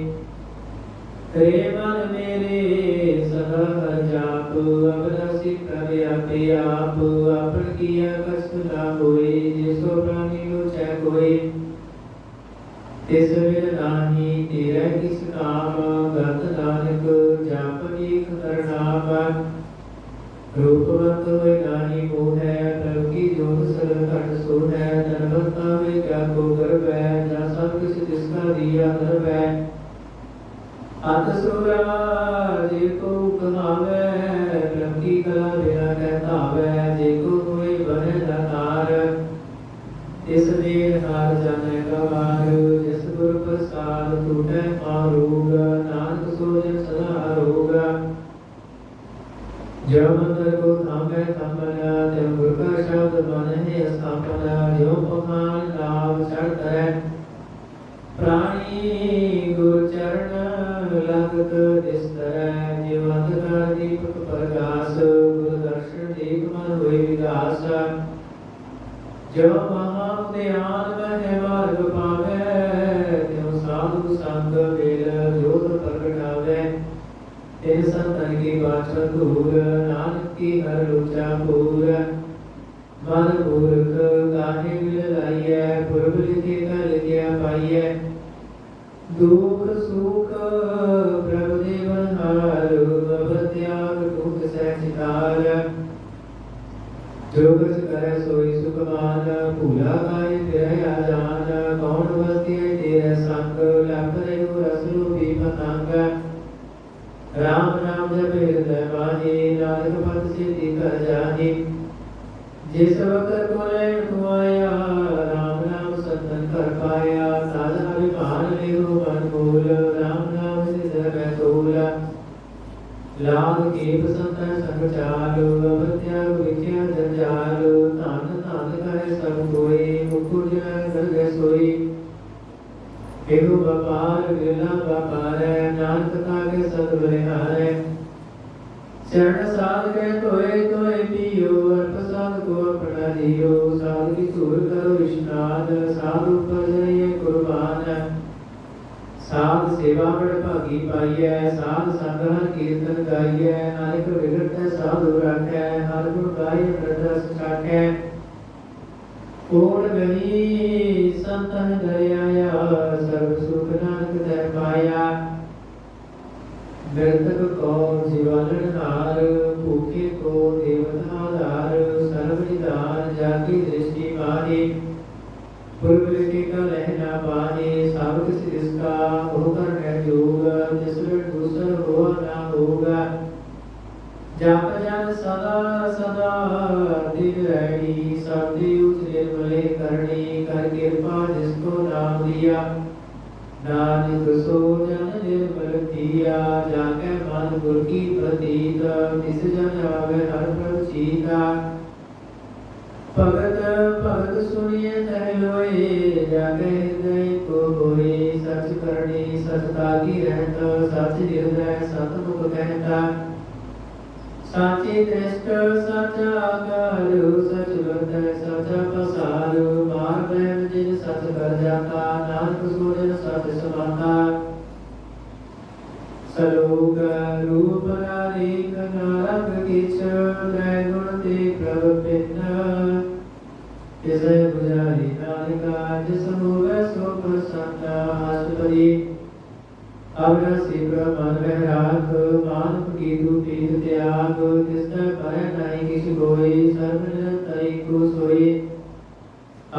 ਰੇ ਮਨ ਮੇਰੇ ਸਦਾ ਹਰ ਜਾਪ, ਅਬਨਾਸੀ ਪ੍ਰਭ ਆਪੇ ਆਪ। ਆਪਨ ਕੀਆ ਕਛੁ ਨਾ ਹੋਈ, ਜਿਸੋ ਪ੍ਰਾਨੀ ਲੋਚੈ ਕੋਈ। ਤਿਸ ਬਿਨ ਨਾਹੀ ਤੇਰਾ ਕਿਸ ਕਾਮ, ਗਤ ਨਾਨਕ ਜਪ ਏਕ ਹਰਿ ਨਾਮ। ਰੂਪਵੰਤ ਹੋਇ ਨਾਹੀ ਮੋਹੈ, ਪ੍ਰਭ ਕੀ ਜੋਤ ਸਰਲ ਘਟ ਸੋਹੈ। ਧਨਵੰਤਾ ਹੋਇ ਕਿਆ ਕੋ ਗਰਬੈ, ਜਾਂ ਸਭ ਕਿਛ ਤਿਸ ਕਾ ਦੀਆ ਧਰਬੈ। ਅਤ ਸੁਰਾ ਜੇ ਕੋ ਕਹਾਵੈ, ਪ੍ਰਭ ਕੀ ਕਲਾ ਬਿਨਾ ਕਹਿ ਧਾਵੈ। ਜੇ ਕੋ ਹੋਇ ਬਨੈ ਦਾਤਾਰ, ਤਿਸ ਦੇ ਹਾਰ ਜਾਣੈ ਗਵਾਰ। ਜਿਸ ਗੁਰ ਪ੍ਰਸਾਦ ਟੂਟੈ ਮਾਰੋਗ, ਨਾਨਕ ਸੋ ਜਨ ਸਦਾ ਅਰੋਗ। ਜੋ ਮੰਦਰ ਕੋ ਥਾਮੈ ਥਾਮਨ, ਤੇ ਗੁਰ ਕਾ ਸ਼ਬਦ ਮਨ ਹੈ ਸਥਾਪਨ। ਜੋ ਪਖਾਨ ਨਾਮ ਚੜ੍ਹ ਧਰੈ, ਪ੍ਰਾਣੀ ਗੁਰ ਚਰਨ ਲਗਤ ਤਿਸ ਤਰੈ। जो महाउद्यान में मार्ग पावे त्यों साधु संग वेल जोत प्रगटावे तिन संतन की बाछा दूर नानक की हर लोचा पूर मन पूरख गाहे मिल लाइए पूर्व लिखे का लिखिया पाइए दुख सुख प्रभु देवन हार अब त्याग दुख सहचितार जो कुछ करे सोई सुखमान भूला गाय फिर आजान कौन बस्ती है तेरे संग लख रहो रस रूपी पतंग राम नाम जप हृदय माही नानक पद सिद्धि कर जाही जिस वक्त बोले खुआया राम नाम सतन कर पाया साधन अभिमान लिहो मन बोल राम नाम सिद्ध मैं तोल लाभ के बसंत संग चालु अब त्याग विख्या जंजालु धन धन करे सब कोई मुकुट घर गए सोई एगो व्यापार विरला व्यापार नानक ताके सद बलिहार शरण साध के तोए तोए पियो अर्प साध को अपना दियो साध की सूर करो विश्नाद साधु पर जाइए कुर्बान साध सेवा बड़ भागी पाइए साध संग हर कीर्तन गाइए नानक विगत साधु राखै हर गुण गाय प्रदर्श चाखै कोण गही संतन दरियाया सर्व सुख नानक तै पाया मृतक को जीवानन हार भूखे को देवताधार सर्व निदान जाकी दृष्टि माही पूर्व लिखि का लहना पानी सावक से इसका होकर है योग जिसमें दूसर हुआ ना होगा जाप जान सदा सदा दिव्य रहनी सब देव निर्मले करनी कर कृपा जिसको नाम दिया नानक सो जन निर्मल किया जाके मन गुर की प्रतीत तिस जन आवे हर प्रभ चीता भगत भगत सुनिए सहलोए जागे हृदय को होए सच करनी सचता की रहत सच हृदय सतमुख कहता साची दृष्ट सच आकार सच बंधन सच पसार मार बहन जिन सच कर जाता नानक सोजन सच समाता सलोक रूप नारिक नारक किच त्रय गुण ते प्रभ भिन्न जिसे बुझारी नालिका जिस होवे सो प्रसन्न हसपति अब शीघ्र मन में राख मानव की पीत त्याग जिसने करे नहीं किस कोई सर्व निरंतरी को सोई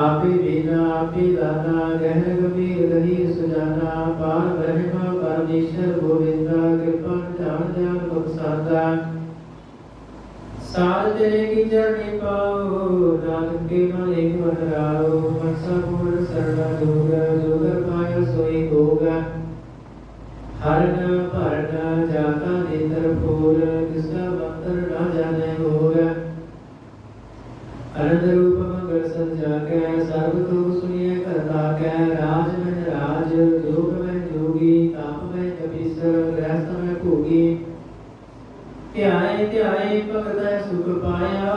आपे बिना आपे दाना गहन गंभीर गहीर सुजाना पार ब्रह्म परमेश्वर गोविंदा कृपा ध्यान ध्यान बख्शाता साल तेरे की चरणी पाओ नानक के मन एक मन राओ मनसा पूर्ण शरणा जोगा जोगर पाया सोई होगा हरण भरण जाता नेत्र फूल किसका मंत्र न जाने होगा अनंत रूप मंगल संजा के सर्व तो सुनिए करता के राज में राज जोग में जोगी ताप में कपीसर गृहस्थ में भोगी ध्याय ध्याय भगत सुख पाया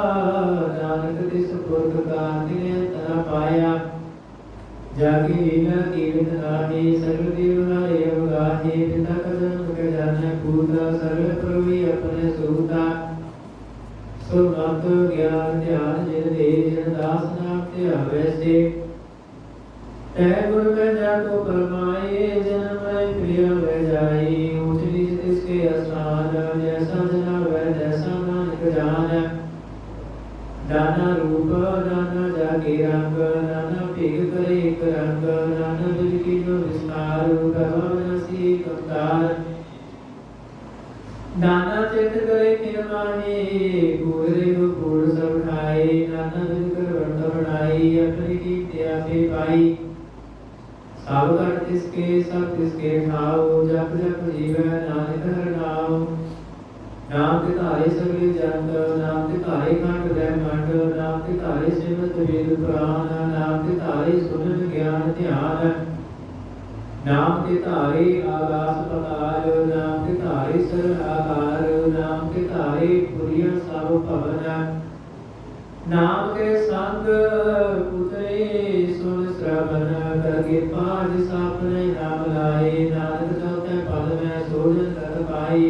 नानक तिस पुरख का तिने तना पाया जाकी लीला कीर्त नाहि सर्व देव नारे अवगाहे पिता का जन्म के जाने पूता सर्व प्रभु अपने सूता सो मत ज्ञान ध्यान जिन दे जिन दास नाम ते अवैसे तै गुण में जाको परमाए जन्म में प्रिय वह जाई ऊंच नीच तिसके स्थान जैसा जना वह जैसा नानक जान नाना रूप नाना जाके रंग नाना भेद करे एक रंग नाना विध की जो विस्तार प्रभावनासी कमतार नाना चित करे किन माहे पूरे को पूर्ण सब ठाए नाना विध कर वर्त बनाई अपनी कीर्ति आपे पाई सब कर तिसके सब तिसके ठाओ जप जप जीव नानक हर नाम नाम के तारे सगले जंत नाम के तारे खंड ब्रह्मांड नाम के तारे श्रीमद वेद पुराण नाम के तारे सुनन ज्ञान ध्यान नाम के तारे आकाश पताल नाम के तारे सरल आकार नाम के तारे पुरिया सब भवन नाम के संग पुतरे सुन श्रवण कर कृपा जिस आपने नाम लाए नानक चौथे पद में सोजन कर पाई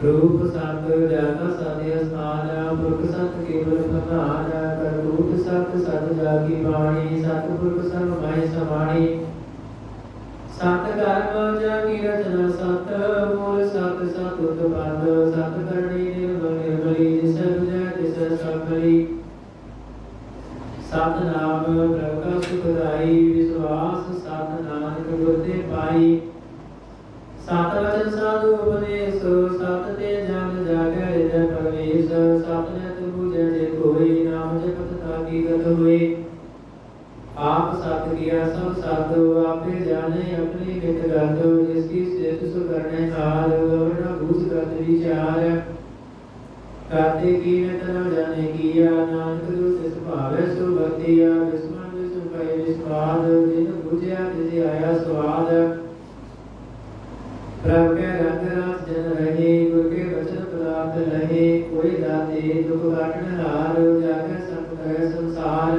रूप सत जाता सत्य स्थान पुरख सत केवल प्रधान कर रूप सत सत जागी बाणी सतपुरख सर्व मय समाणी सत कर्म जागी रचना सत मूल सत सत उत्पन्न सत करणी निर्मल निर्मली जिस बुझै तिस सकली सत नाम प्रभु का सुखदाई विश्वास सत नानक गुर ते पाई सत वचन साधु उपदेश सत ते जन जागै हृदय परमेश सत नेत बुझै जे कोई नाम जपत ताकी गत होई आप सत किया सब सत आपे जाने अपनी मित गत जिसकी सेत सु करने हार वरना बूझ गत विचार करते की नित न जाने किया नानक जो तिस भावै सो भक्तिया विस्मरण विस्म भय विस्वाद जिन बुझिया तिस आया स्वाद प्रभु के रंग रस जन रहे गुर के वचन पदार्थ रहे कोई दाते दुख काटन हार जाके संग करे संसार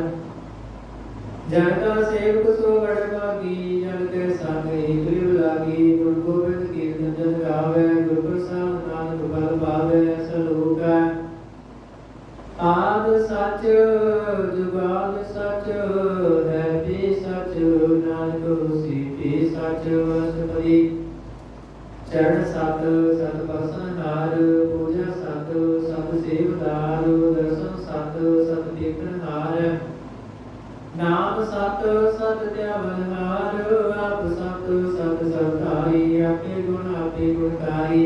जन का सेवक सो बड़ भागी जन के संग एक लागी गुरु गोबिंद कीर्तन जन गावे गुरु प्रसाद नानक बल पावे सलोक आद सच जुगाद सच है भी सच नानक होसी भी सच वसपति चरण सत सत बसन हार पूजा सत सत सेवदार दर्शन सत सत देखन हार नाम सत सत त्यावन हार आप सत सत सतारी आपे गुणकारी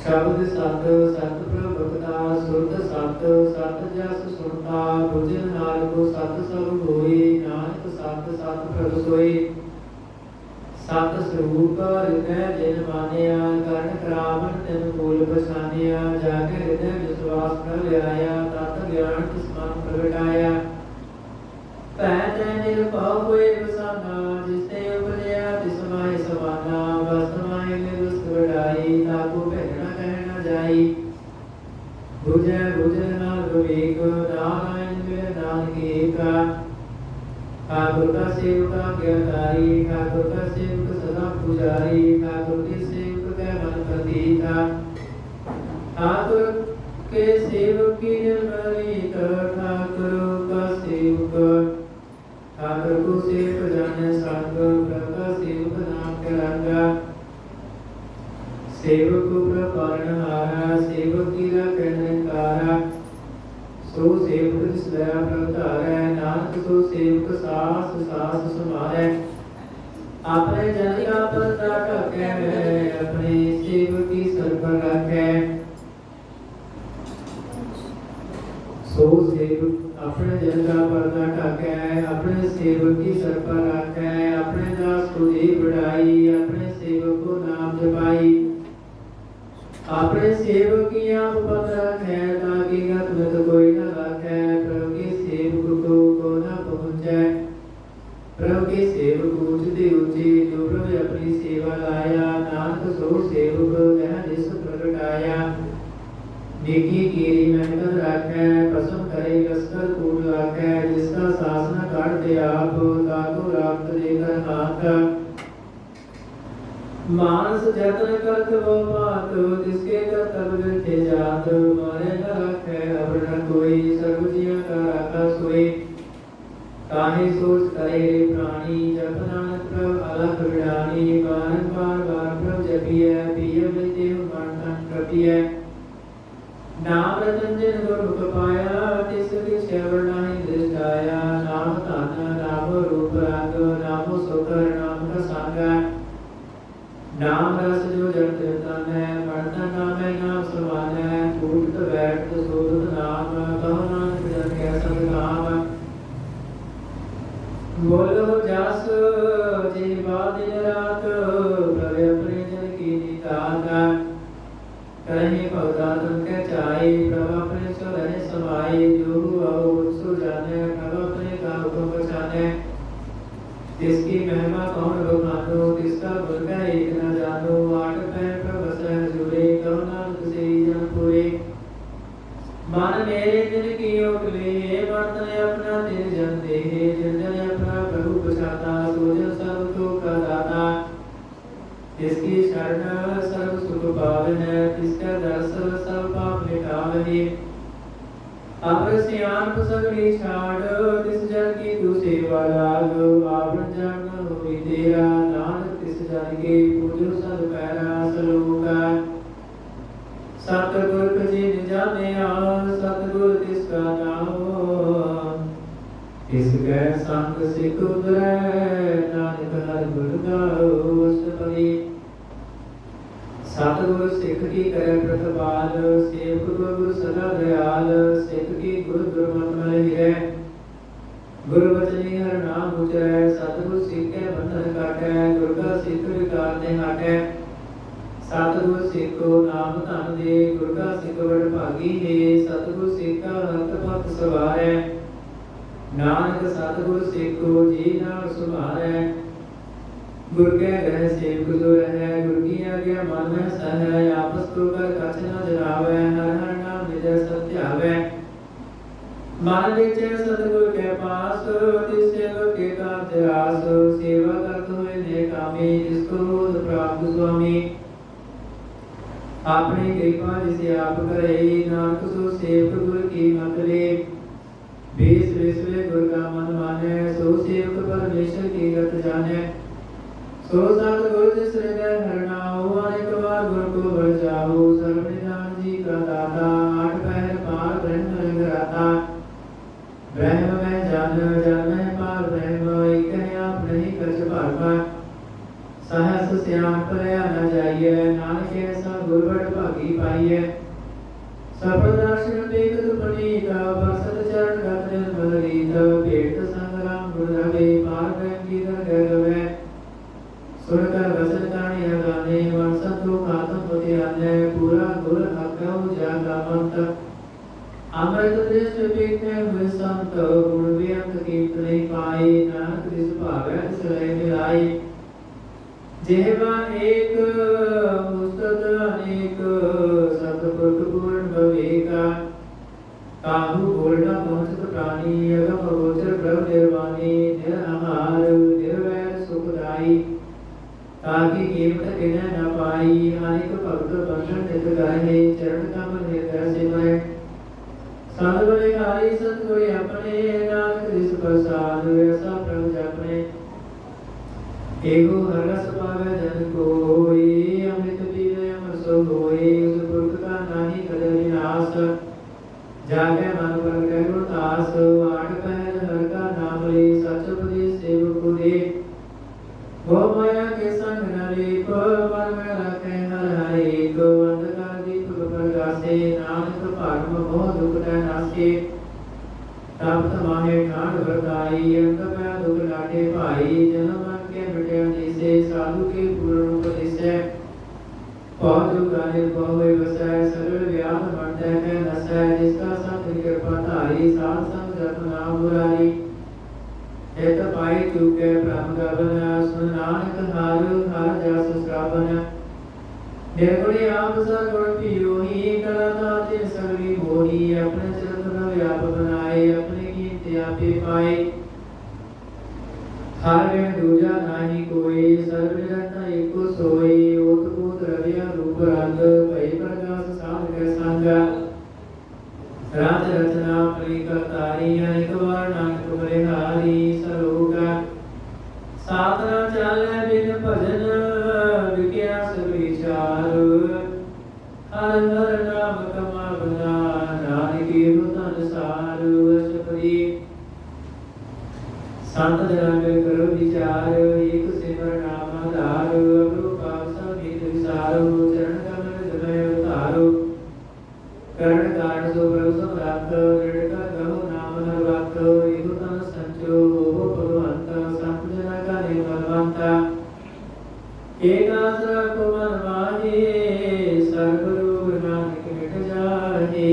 शब्द सत सत प्रभुता सुरत सत सत जस सुनता बुझन हार को सत सब होई नानक सत सत प्रभु सोई सत स्वरूप हृदय जिन मानिया कर्ण करावन तिन मूल पछानिया जाके हृदय विश्वास न लिया तत ज्ञान तिस मन प्रगटाया पैतै निर्भव हुए बसाना जिसते उपजया तिस माहि समाना बस माहि निरुस्त वडाई ताको भेजना कहना जाई बुझै बुझना विवेक नारायण मिल नानक एका ठाकुर का सेवक ज्ञातारी ठाकुर का सेवक सदा पुजारी ठाकुर के सेवक का मन प्रतीका ठाकुर के सेवक की निर्मली ठाकुर का सेवक ठाकुर को सेवक जाने संग प्रभु का सेवक नाम के रंगा सेवक को प्रपारण हारा सेवक की रखनकारा सो सेवक जिस दया प्रतारै नानक सो सेवक सास सास समारै अपने जन का पर्दा ढकै अपने सेवक की सर पर रखै सो सेवक अपने जन का पर्दा ढकै अपने सेवक की सर पर रखै अपने दास को दी बढ़ाई अपने सेवक को नाम जपाई अपने सेवक की आप पद रखै ताकि गत में कोई न रखै प्रभु के सेवक को न पहुँचै प्रभु के सेवक ऊंचते ऊंचे जो प्रभु अपनी सेवा लाया नानक सो सेवक यह जिस प्रगटाया नेकी कीरी मेहनत रखै कसम करे कसकर कूट रखै जिसका शासन काट दे आप ताको रात देकर हाथ मानस जतन करत वो बात जिसके कर्तव्य थे जात मारे न रखे अवर्ण कोई सर्व जिया का राखा सोई काहे सोच करे रे प्राणी जप नानक प्रभ अलख विडानी बार प्रभ जपिय पिय मिलते मन तन प्रपिय नाम रतन जिन गुरमुख पाया तिस विषय वर्णाहि दृष्टाया नाम धन नाम रूप रंग नामो सुकर नाम का संग नाम रस जो जड़ तन है वर्णन नाम है नाम समान है फूट बैठ सोध नाम कहो नानक जन के सब काम बोलो जस जी दिन रात प्रभु अपने जन की निताता कहीं भगदातन के चाई प्रभु अपने सो रहे समाई जो आओ सो जाने प्रभु अपने का हुक्म बचाने जिसकी महिमा कौन बखानो जिसका गुण का एक न जानो आठ पैर प्रभु सह जुड़े कहो नानक से जन पूरे मन मेरे दिन की ओकले मन तने अपना तिन जन दे जिन जन अपना प्रभु बचाता सोजन सब तो का दाता इसकी शरण सर्व सुख पावन है तिसका दर्श सब पाप मिटावहि अपर सियान सगली छाड़ तिस जन की तू सेवा लाग आपन जन होई तेरा नानक तिस जन के पूजो सद पैरा सलोका सतगुर कजी निजाने सतगुर तिसका नाम तिसकै संग सिख उतरै नानक हर गुण गाओ अष्टपदी सतगुर सिख की करे प्रतिपाल सेवक गुरु सदा दयाल सिख की गुरु गुरमत मल हिरै गुरु बचनी हर नाम उचरै सतगुर सिखै बंधन काटै गुर का सिख विकार ने हटै सतगुर सिखो नाम धन दे गुर का सिख बड़ भागी है सतगुर सिखा हत पथ सवारै नानक सतगुर सिखो जी नाल सुभारै गुर के ग्रह सेवक जो है गुर की आज्ञा मन में सह आपस को कर कछ न जरावै हर हर नाम निज सत्य आवे मन विच सतगुर के पास तिस सेवक के कारज रास सेवा करत हुए ने कामी जिसको होत प्राप्त स्वामी अपनी कृपा जिसे आप करे नानक सो सेवक गुर की मत ले बीस विश्व गुर का मन माने सो सेवक परमेश्वर की गत जाने सो सतगुर जिस हृदय हरनाओ अनेक बार गुर को बढ़ जाओ सर्वनिधान जी का दाता आठ पहर पार ब्रह्म रंग राता ब्रह्म में जन जन में पार ब्रह्म एक है आप नहीं कछ भागा सहस श्याम परया न जाइए नानक ऐसा गुरबड़ भागी पाइए सफल दर्शन देखत पुनीत बरसत चरण गत निर्मल रीत भेट संग्राम गुर रवे पार ब्रह्म की दर गवे सुर कर वचन काणी गाने वर्षत तो खातम पति अन्य पूरा गुर हकौ जागा मंत अमृत दृष्ट पीते हुए संत गुण व्यंत कीर्तन पाई नानक दिस भावै तिसरे मिलाई जेवा एक मुस्तद अनेक सतपुरख पूर्ण भवेका काहू बोलना पहुंचत प्राणी अगम गोचर प्रभ निर्वाणी निरहार निर्वैर सुखदाई ताकि कीमत किने न पाई अनेक भक्त बंधन नित गाहे चरण कमल हृदय सिमरै साधु बलिहारी सतगुर अपने नानक दिस प्रसाद ऐसा प्रभु जपने एगो हरस पावे जन कोई अमृत पीवे अमर सो होई उस पुरख का नाही कदर विनाश जागे मन पर करो दास आठ पहर हर का नाम ले सच उपदेश सेवक को दे वो माया के संग न लेप मन में रखे हर हर एक अंधकार दीपक प्रकाशे नानक भाग मोह दुख नाशे तब तमाहे ठाण बरताई अंत में दुख लाटे भाई जन्म के मिटे निसे साधु के पूर्ण उपदेशे पहुँचो काले बहुए वसै सरल व्याध मरते है नसै जिसका संत कृपा धारी साध संग जप नाम मुरारी एक पाई चुके ब्रह्म गवन सुन नानक हार हर जस श्रावण निर्गुणी आप सगुण पियो ही कला दाते सगली मोही अपने चरण व्याप बनाए अपने कीर्ति आपे पाए हर में दूजा नाही कोई सर्वजन एको सोई ओत कूत रविया रूप रंग भई प्रकाश साध के संग राज रचना प्री करतारी अनेक बार नानक बलिहारी सरोगा साधना चाले बिन भजन विज्ञा विचार हर हर नाम कमावना नानक मुतन सार अष्टपदी संत जन में करो विचार एक सिमर नाम आधार अगरो पावसा भीत विसारो चरण कमल जमय अवतारो कर्ण काट सो प्रभु सम्राट दृढ़ का कहो नाम हर वक्त एगो तन संचो होवो भगवंत संत जना का निर्मलवंता एक आसरा को मन माहे सर्व रोग नानक मिट जाहे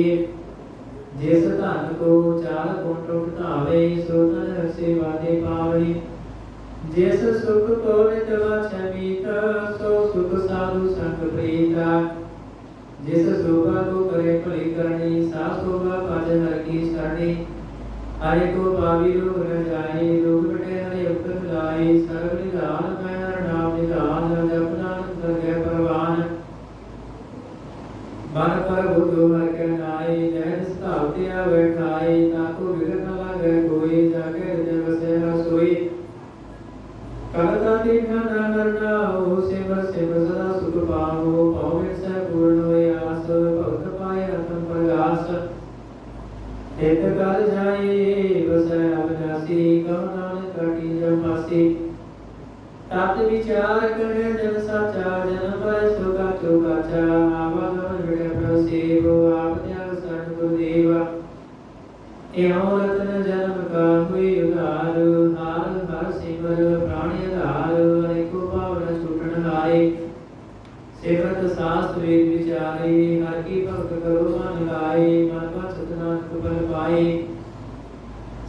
जिस धन को चार गुण उठावे सो तन सेवा दे पावे जिस सुख को नित वाछै मीत सो सुख साधु संग प्रीता जिस शोभा को करे भली करनी, सा शोभा पज हर की सरणी। हरे को पावी लोग न जाए, लोग बटे हरे उक्त मिलाई। सर्व निधान मैं हर नाम निधान, जप नानक सर्गै परवान। मन पर बुद्धो हर के नाई, जह स्थाव तिया बैठाई। ताको बिगड़ न लागै कोई, जाके हृदय बसे हर सोई। कलता दीन न करना हो, सिमर सिमर सदा सुख पाओ। पाओ से पूर्ण होय आस, भगत पाए अतम प्रगास। एक कर जाए बसै अविनाशी, कहो नानक कटी जम मासी। तत विचार करे जन साचा, जन पर शोका चौकाचा। आवागमन बिड़े प्रसेव, आप त्याग शरण गुरुदेव। एवं रतन जन्म का हुई उधार, हार हर सिमर प्राणी आधार। अनेको पावन छूटन हारे, सिमरत शास्त्र वेद विचारे। हर की भक्त करो मन लाए, मन पछत नानक फल पाए।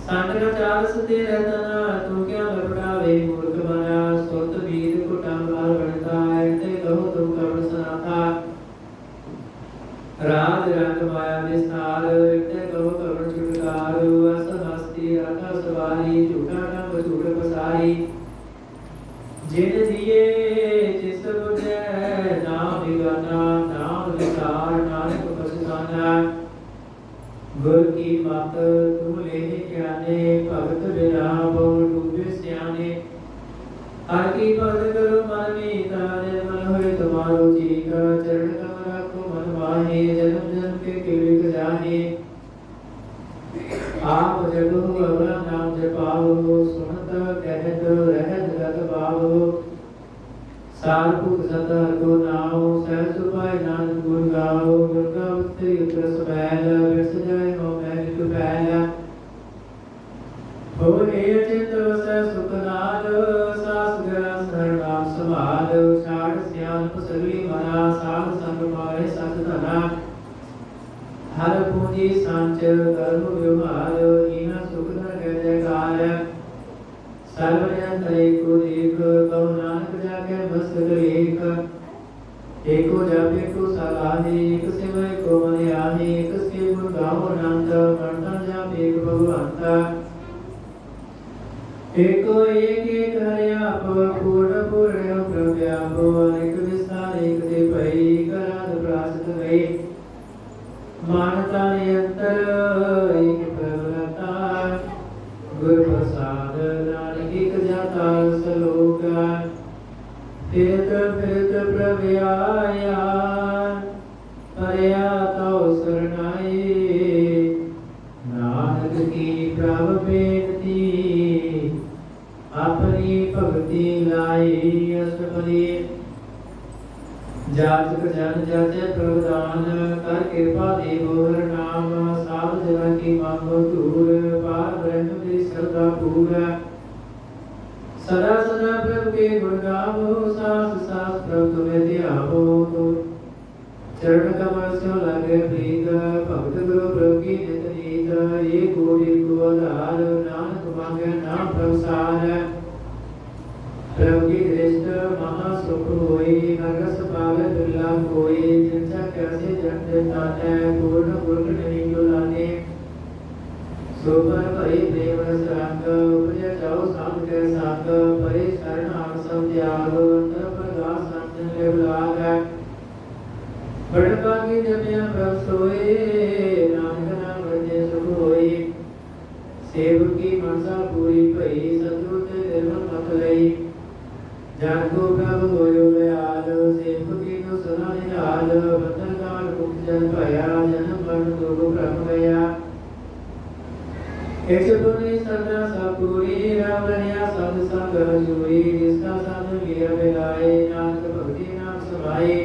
संग न चालस तेरे तना, तू क्या लपटावे मूर्ख बना। सुत बीत कुटुंबार बनता, ऐसे कहो तुम कवण सनाथा। राज रंग माया विस्तार, ऐसे कहो कवण छुटकार। अस हस्ती रथ सवारी, झूठा नभ झूठ पसारी। जिन दिए जिस बुझै, नाम बिगाना नाम विसार। नानक पछताना, गुर की मत तुम ले ज्ञाने। भगत बिना बहु डूबे स्याने। हर की भगत करो मन मीता, निर्मल होए तुम्हारो जीत। चरण कमल रखो मन माहे, जन्म जन्म के किलिक जाहे। आप जगो अवरा नाम जपाओ, सुनत कहत रहत रत पाओ। सारपुत सत हर को नाओ, सहज उपाय नानक गुण गाओ। गुण गावते उतर सबैल, बिरस जाए हो मैं नित बैल। हो हे अचिंत वसै सुख नाद, सास गरा शरण नाम संभाल। छाड़ सियानप सगली मना, साध संग मारे सत धना। हर पूंजी सांच कर्म व्यवहार, हीना सुख धन कह जयकार। सर्व जन तरे को देख, कहो नानक जाके मस्तक लेख। एको जप एको सलाहे, एक सिव एको मन आहे। एक से गुण गाओ अनंत, मरता जप एक भगवंत। एको एक एक हरि आप, पूर्ण पूर्ण प्रव्याप। अनेक विस्तार एक ते भई, कराध प्रासत गए। मानता नियंतर एक प्रबलता, गुर प्रसाद नानक एक जाता सलोक। फिरत फिरत प्रभ आया, परया तो सरनाए। नानक की प्रभ बेनती, अपनी भगति लाई अष्टपदी। जाचक जन जाचे प्रवदान, कर कृपा देवो हर नाम। साध जन की मांगो दूर, पार ब्रह्म की श्रद्धा पूर। सदा सदा प्रभु के गुण गावो, सास सास प्रभु तुम्हें ध्यावो। चरण कमल से लगे प्रीत, भक्त गुरु प्रभु की नित नीत। ये कोटि को आधार, नानक मांगे नाम प्रसार। प्रभु की दृष्ट महासुख होई, हर रस पावे दुर्लभ कोई। जिनसा कैसे जन ताने, पूर्ण गुण नहीं बुलाने। सोपर भई प्रेम रस रंग, उपजे जाओ साध के संग। परे शरण आम सब त्याग, अंतर प्रगास संजन ले बुलाग। बड़ भागी जपिया प्रभ सोए, नानक नाम रजे सुख होई। सेवक की मनसा पूरी भई, सतगुरु ते निर्मल मत लई। जन को प्रभु होयो दयाल, सेवक की तो सदा निहाल। बंधन काल मुक्त जन भया, जन्म मरण दुख भ्रम गया। एक पुनि सदा सपूरी, राम रहिया सद संग जुई। जिसका साधन लिया मिलाए, नानक भक्ति नाम समाए।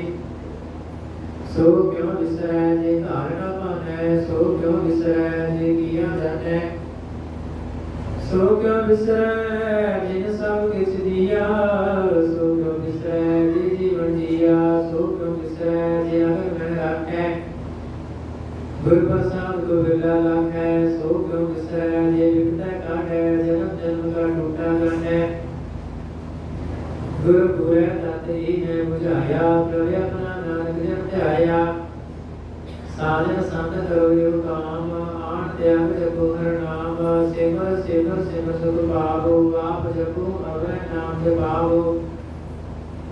सो क्यों विसरै जे धारणा मानै, सो क्यों विसरै जे किया जानै। सो क्यों विसरै जिन सब किछ दिया, सो क्यों विसरै जे जीवन जिया। सो क्यों विसरै जे अगर मैं राखै, गुर प्रसाद को बिरला लाखै। सो क्यों विसरै जे विपदा काटै, जन्म जन्म का टूटा गंढै। गुरु पूरै तत ही है बुझाया, प्रभु अपना नानक जन ध्याया। साजन संत करो यो काम आठ त्याग जपो हर नाम सिमर सिमर सिमर सुख पावो आप जपो अवै नाम जपावो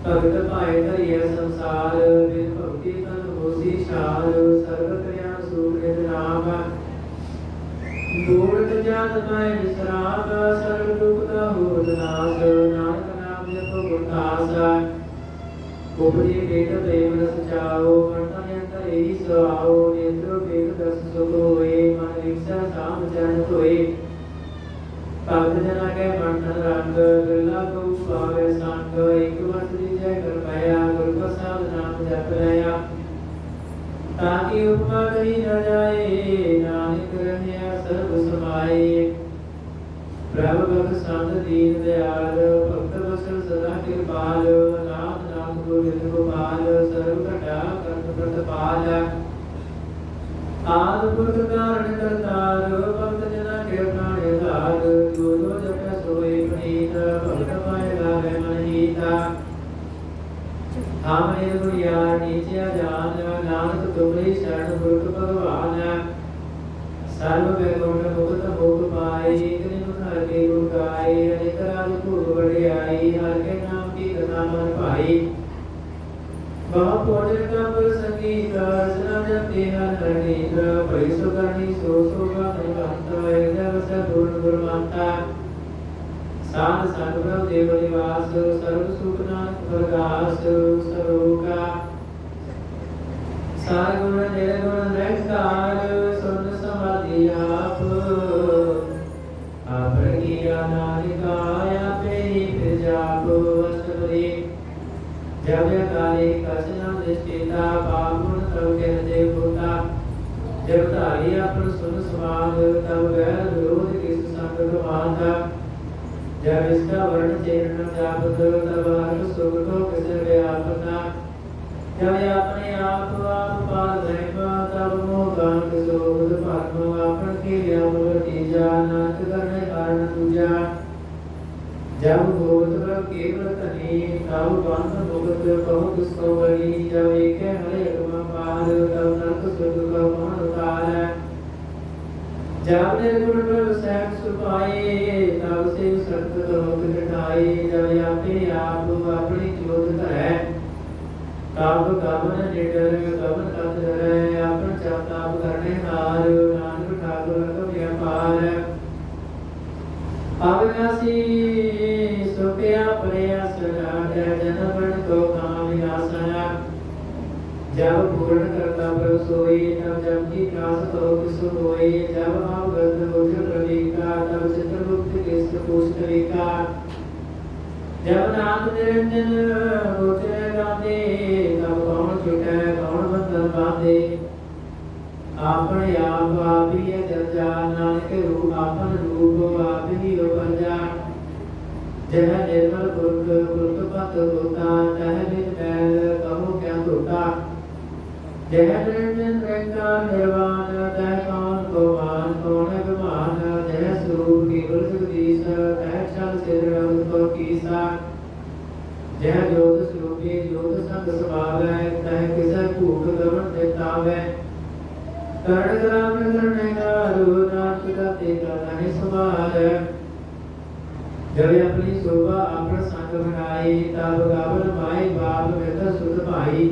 भगत भाए धरिय संसार बिन भक्ति तन होसी छार सर्व कल्याण सुख नित नाम मूर्त जात मैं विश्राम सर्व दुख का होत नाश नानक नाम जपो गुरदासा उपरी वेद प्रेम रस चाओ मन यंत्र एहि सुआओ नेत्र वेद दस सुख होए मन विक्षा साम जन होए भक्त जना के मन तन रंग बिरला को पावे संग एक वर्ष जय कर पाया गुरु प्रसाद नाम जप लया ताकि उपमा कही न जाए नानक रहिया सर्व समाए प्रभु भक्त संत दीन दयाल भक्त वत्सल सदा कृपाल नाथ नाथ गोविंद गोपाल सर्व घटा कर्म प्रतिपाल आद पुरख कारण करतार भक्त जना के प्राण आधार जो जो जप सोए प्रणीत भक्त पाए लागे मन हीता हमने दुनिया नीचे जान नानक तुम्हारी शरण गुरु भगवान सर्व वैकुंठ मुक्त भोग पाए इतने हर के गुण गाए अनेक राज भोग बढ़ियाई हर के नाम की कथा मन पाई वह भोजन का पर संगीत रचना जपते हर हरणीत बड़ी सुगंधी सो सोगा निवंत हृदय वस पूर्ण गुरुमंता साध संग देव निवास सर्व सुख नानक प्रकाश सरोगा सार गुण निर्गुण निरंकार सुन समाधि आप किया नारिकाया पे ही फिर जाप अष्टपदी जब काले कसना दृष्टिता पाप गुण तब कह दे होता जब धारी अपन सुन समाध तब वैर विरोध किस संग गवाता जब इसका वर्ण चेरण जापत तब हर सुख को किस व्यापता जब अपने आप पाल रहमा तब मोह गान किशोर परम आपन के व्यापति नानक करने कारण दूजा जब भूत प्रभ केवल तनी तब बंध मुक्त कहु किसको बड़ी जब एक हरे पाल तब नरक सुख का मन उतार जब निर्गुण प्रभ सहज सुपाए तब से सत्य लोक घटाए जब अपने आप अपनी जोत धरै तब गमन निडर गमन तत् धरै अपन जप तप करने हार नानक ठाकुर का व्यापार अविनाशी सुखया प्रयासना जन बन को काम विनाशना जब पूर्ण करता प्रभु सोई तब जब की त्रास करो किस होई जब आप गंध गोचर प्रवीका तब चित्रगुप्त किस पुष्टविका जब नाथ निरंजन गोचर गाते तब कौन छुटे कौन बंधन बांधे अपने आप आप ही जल जा नानक रूप आपन रूप आप ही उपजा जह निर्मल गुरुत पत होता तह बिन मैल कहो क्या धोता जय निरंजन निरंकार निर्वाण तह कौन को मान कौन अभिमान जय स्वरूप केवल जगदीश तह चल सिर को कीसा जय जोत स्वरूपी जोत संग स्वभावै तह किस भूख गमन देतावै कर्ण ग्राम करने कारो नाथ गाते का धनि संभाल जब अपनी शोभा अपन संग बनाई तब गावन माई बाप में सुध पाई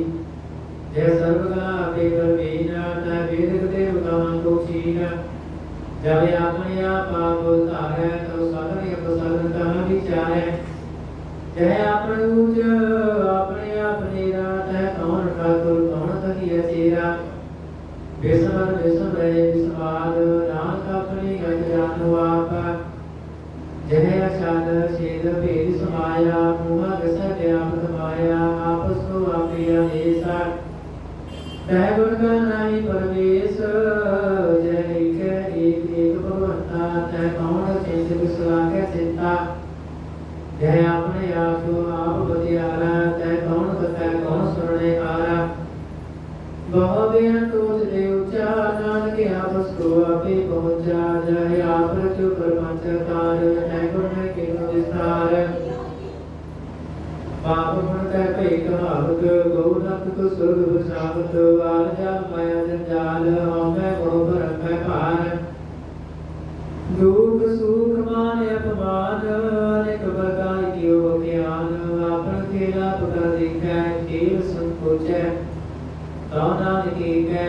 जय सर्वगा आपे परवीन तह वेद देव कामन को छीन जब अपने आप उतारै तो साधन अपसाधन कहाँ विचारै जय अपन ऊंच अपने अपने तह कौन ठाकुर कौन तकिया चेरा विस्मर विस्म रहे विस्माद नाथ अपनी गत जानो आप जय अचाद छेद भेद समाया मुहा गसर व्यापक माया आपस को आपिया देसा तह गुण का नाई परमेश जय एक एक भगवंता तह कौन चिंत विसला के चिंता जय अपने आप को आप बतियारा तह कौन कथा कौन सुनने आरा बहु बेन तोज दे उचा नानक आपस को आपे पहुंचा जय आप जो परमच कार तह गुण के विस्तार पाप पुण्य तै भई कहावत गौ नक को सुरग बचावत आल जाल माया जंजाल हमें गुण भरम है भार दुख सुख मान अपमान अनेक प्रकार की ज्ञान आपन खेला पका देखै खेल संकोचै तौ नानक कै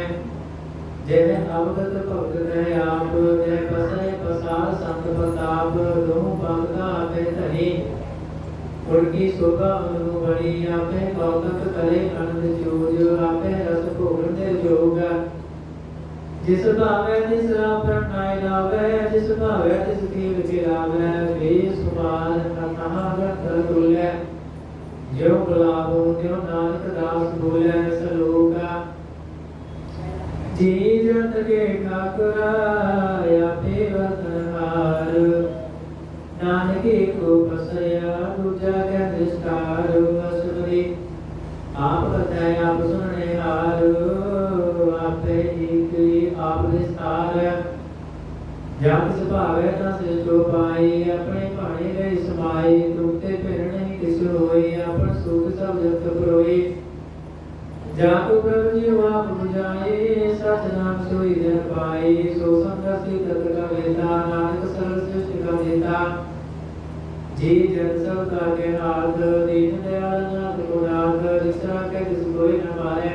जय अवगत भगत है आप जय पसरे पसार संत प्रताप दोह भगता आपे धनी उनकी शोभा मनु बड़ी आपे कौतक करे आनंद जोज आपे रस भोगन दे जोग जिस भावे तिस प्रणाय लावे जिस भावे तिस कील खिलावे वे सुमार कथा कर तुल्य जो गुलाबो त्यो नानक दास बोले सलोका जी जत के ठाकुरा आपे वतनहार नानक को बसया दूजा के निष्कार असुरी आप बताए आप सुनने हार आपे एक आप विस्तार जब सुभावे ता सिजो पाई अपने भाणे गए समाई दुखते फिर नहीं किस होई अपन सुख सब जगत परोई जाको प्रभु जी आप बुझाए सच नाम सोई जन पाई सो संगति तत का वेता नानक सरल सृष्टि का देता जी जन सब का के हाथ दीन दयाल नाथ को नाथ जिसरा के जिस कोई न मारे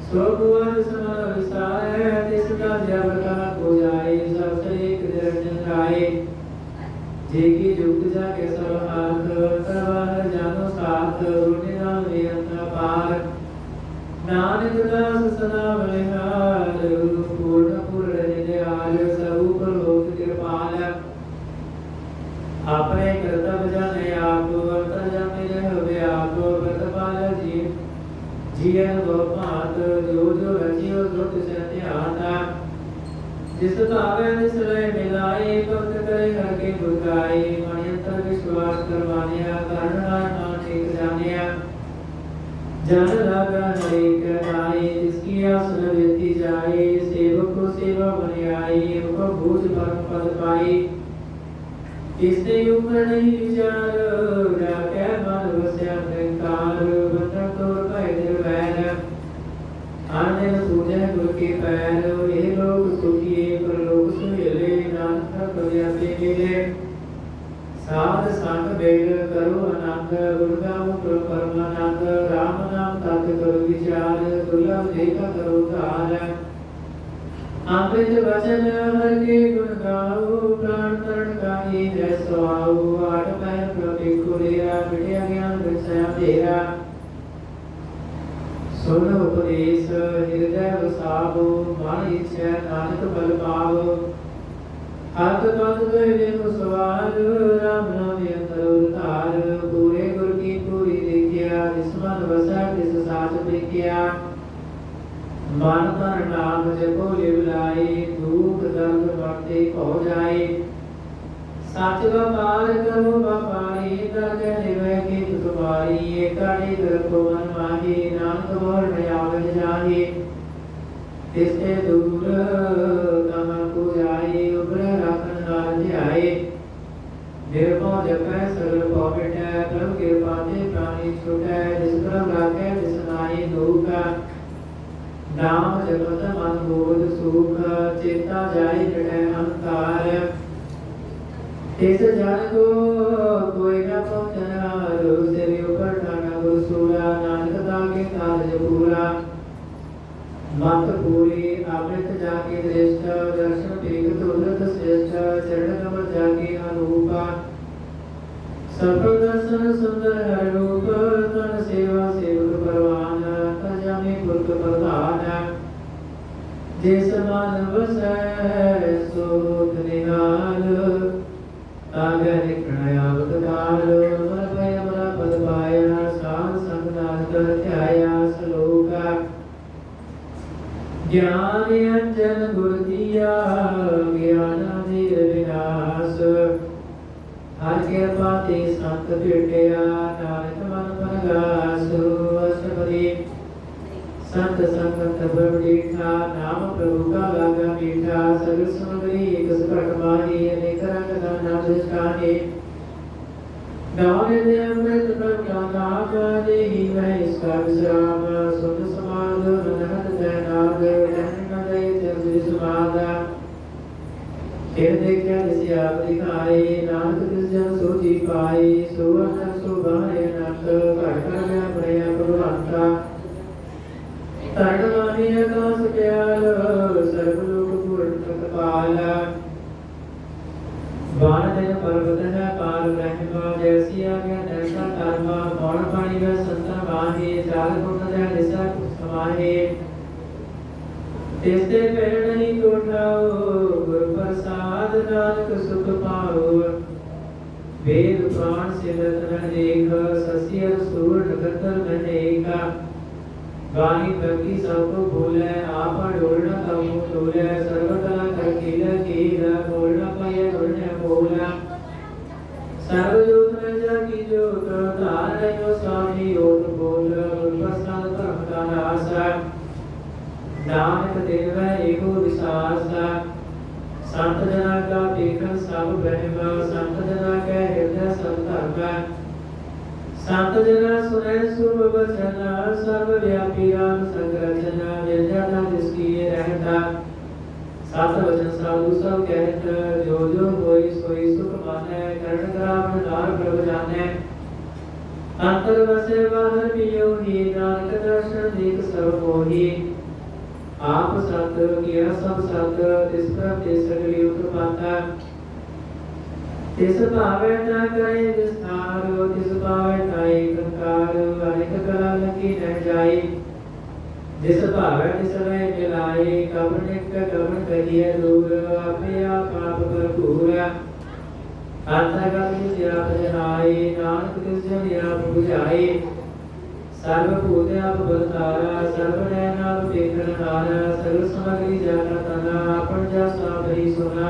सो भुवन समर विसार तिस का जब का को जाए सब से एक निरंजन राय जी की जुग जाके सब हाथ तवार जानो साथ रुनि नाम नियंत पार नानक दास सदा बलिहार पूर्ण पूर्ण निदयाल सब पर लोक कृपाल अपने कर्तव्य जाने आप अंतर्जामी रहे आप व्रतपाल जी जीवन गोपात जो जो रचियो जो तिसे ध्याता जिस भावे जिस लय मिलाए भक्त करे हर के गुरगाए मणियंतर विश्वास करवानिया करना मान एक जानिया जन लगा हरे कराए जिसकी आस लेती जाए सेवक को सेवा बन आई उनको भूज भर पद पाई इसने उम्र नहीं विचार राखे मन वस्या निरंकार बंधन तोड़ पाए निर्वैर आने पूजे गुरु के पैर ये लोग सुखिए पर लोग सुहेले नानक कव्यासे मिले साध संग बेग करो अनंग गुरगाम परमानंद राम नाम तत् करो विचार दुर्लभ देखा करो धार अमृत वचन हर के गुण गाओ प्राण तरण काहि जैसो आओ आठ पैर प्रति कुरेरा मिटिया ज्ञान विषय तेरा सुन उपदेश हृदय वसावो मन इच्छा नानक बल पावो हाथ पद गए सवार राम नाम अंतर उतार पूरे गुरु की पूरी देखिया जिस मन वसा तिस साच देखिया मन तन नाम जपो लिवलाई दुख दर्द बढ़ते हो जाए सच व्यापार करो व्यापारी दर्द निभे की तुम्हारी एकाड़ी कर को मन माही नानक मोर नयावज जाही तिसते दूर तम को जाए उब्र रखन नार ध्याए निर्भव जपै सरल भव मिटै प्रभु कृपा ते प्राणी छुटै जिस प्रभु राखै तिस नाहि दुख नाम जपत मन बोध सुख चेता जाय मिटै अहंकार तिस जन को कोई न पहुँचनार सिर ऊपर ठाना गुरु सूरा नानक ताके कारज पूरा मत पूरी अमृत जाके दृष्ट दर्शन पेग तुलत श्रेष्ठ चरण कमल जाके अनूपा सफल दर्शन सुंदर हर रूप तन सेवा सेवक परवान तजामी पुरख प्रधान जिस मानव सै सो निहाल तागे निकणयावत काल मन भय मरा पद पाया साध संग नाथ ध्याया सलोका ज्ञान अंजन गुर दिया ज्ञान धीर विनाश हर कृपा ते संत भेटिया नानक मन परगास अष्टपदी संत संगत बड़ीठा नाम प्रभु का लागा मीठा सगल समग्री एक सुखट माही अनेक रंग नाम दृष्टानी गावे दे अमृत प्रभ का नाम देहि वह इसका विश्राम सुन समाध मनहत जयनाद जन दय जग समादा फिर देखा जिसे आप दिखाए नानक जिस जन सोची पाए सुवर्ण सुभाए नंद घट कर गया बड़या भगवंता तरण मानी आकाश प्याल सर्वलोक पूर्ण कपाल बाण पर्वत है पार ब्रह्मा जैसी आज्ञा तैसा कर्मा मौन पानी में संतन माहे चाल गुण दया दिशा समाहे तिसते पैर नहीं टूटाओ गुरु प्रसाद नानक सुख पाओ वेद प्राण सिमरत न देख सस्य सूर नगतर न वाणी भक्ति सबको भूले आप डोलना तमु डोले सर्वकला कर कील बोलना पाए बोलने बोला सर्वजोत में जाकी जोत धारण स्वामी योत बोल प्रसाद परम का आशा नानक दिन में एको विश्वास संत जना का देखन सब ब्रह्म संत जना के हृदय सब धर्म संत जना सुने शुभ वचन सर्वव्यापी राम संग्रचन विद्याता जिसकी रहता सात वचन साधु सब कहत जो जो होई सोई सुख माने कर्ण ग्राम नार प्रभ जाने अंतर बसे बाहर पियो ही नानक दर्शन देख सब मोही आप सत किया सब सत तिस पर तिस सगली उत्पाता तिस भावे न करे विस्तार तिस भावे न कंकार अनेक कला लगी न जाई जिस भावे तिस में मिलाए कवन निक कवन कहिए दूर अपने आप भरपूर अंतर्गत जिस आप जनाए नानक तिस जन आप बुझाए सर्व पूजे आप बलतारा सर्व नयन आप देखन हारा सर्व सामग्री जाना तना आपन जा साबरी सुना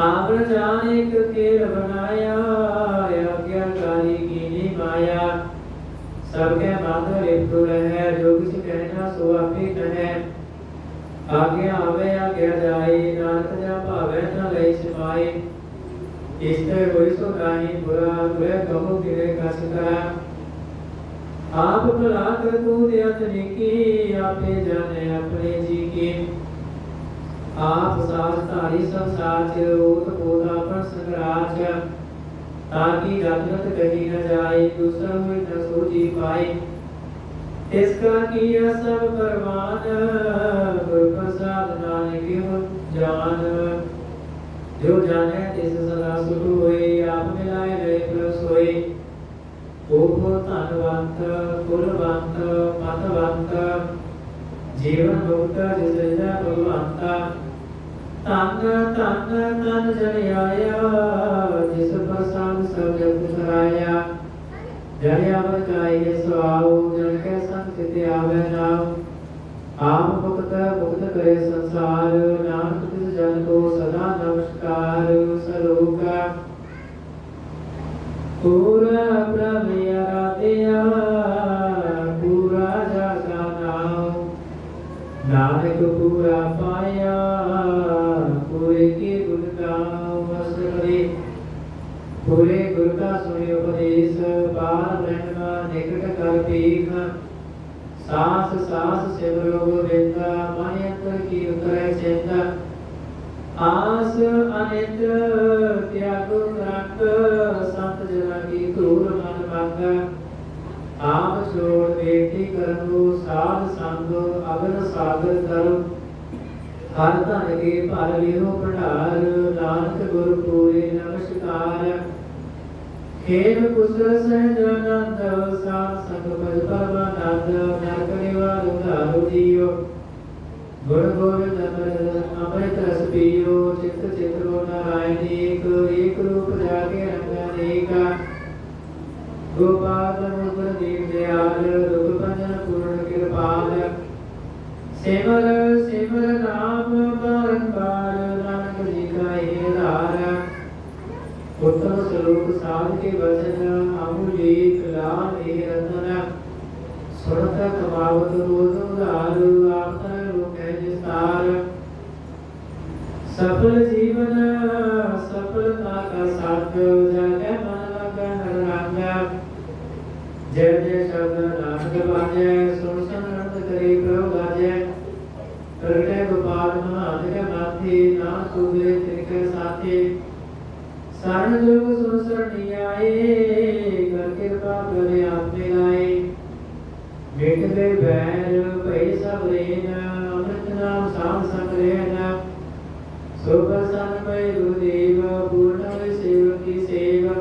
आप जान एक खेल बनाया आज्ञाकारी कीनी माया सबके माधव लिप्त रहे जो कुछ कहना सो आपे कहे आज्ञा आवे आज्ञा जाए नानक जा भावे न लय समाए इष्ट होई सो गाही बुरा बुरे कहो किरे कस करा आप भला कर तू यत्न की आपे जाने अपने जी की आप साथ तारी सब साच ओत बोधा पर संग्राच ताकि गलत कही न जाए दूसरा हुई न सोची पाए इसका किया सब परवान गुरु प्रसाद नानक जान जो जाने तिस सदा सुख होए आप मिलाए रहे प्रस होए ओहो धनवंत कुलवंत मतवंत जीवन मुक्त जिस भगवंत तन तन तन जन आया जिस प्रसाद सब जग सराया जन अमर चाहिए स्वाओ जन के संग स्थिति आवे नाम आप मुक्त मुक्त करे संसार नानक तिस जन को सदा नमस्कार सरोका पूरा प्रभु आराध्या पूरा जागा नाम नानक पूरा पाया पूरे के गुण गाओ करे पूरे गुरु का सुने उपदेश बाल ब्रह्म निकट कर पीख सास सास सिमरो गोविंदा मन अंतर की उतरे चिंता आस अनित त्यागो रंग संत जना की क्रूर मन मंग आम छोड़ बेटी करो साध संग अगन सागर करो हर धन के भर लियो भंडार नानक गुरु पूरे नमस्कार खेल कुशल सहजानंद साथ संग भज परमानंद नरक निवार उधारो जियो गुण गोविंद अमृत रस पियो चित्त चित्रो नारायण एक रूप जाके रंग अनेका गोपाल मुकुर दीन दयाल दुख भंजन पूर्ण कृपाल सिमर सिमर नाम बारंबार नानक जी का ये धारा उत्तम श्लोक साध के वचन अमूलिक लाल हे रतन सुनत कमावत रोज उधार आपता लोक है विस्तार सफल जीवन सफलता का साथ जाके मन लग शब्द बाजै सुन संत करे प्रभु गाजै प्रगटे गोपाल महान के माथे नाम तुगे तिनके साथे सारण जोग सुन सरणी आए कर कृपा करे आप में लाए मिट गए बैर भय सब रेन अमृत नाम साम संग रहना सुप्रसन्न भय गुरुदेव पूर्ण सेवक की सेवा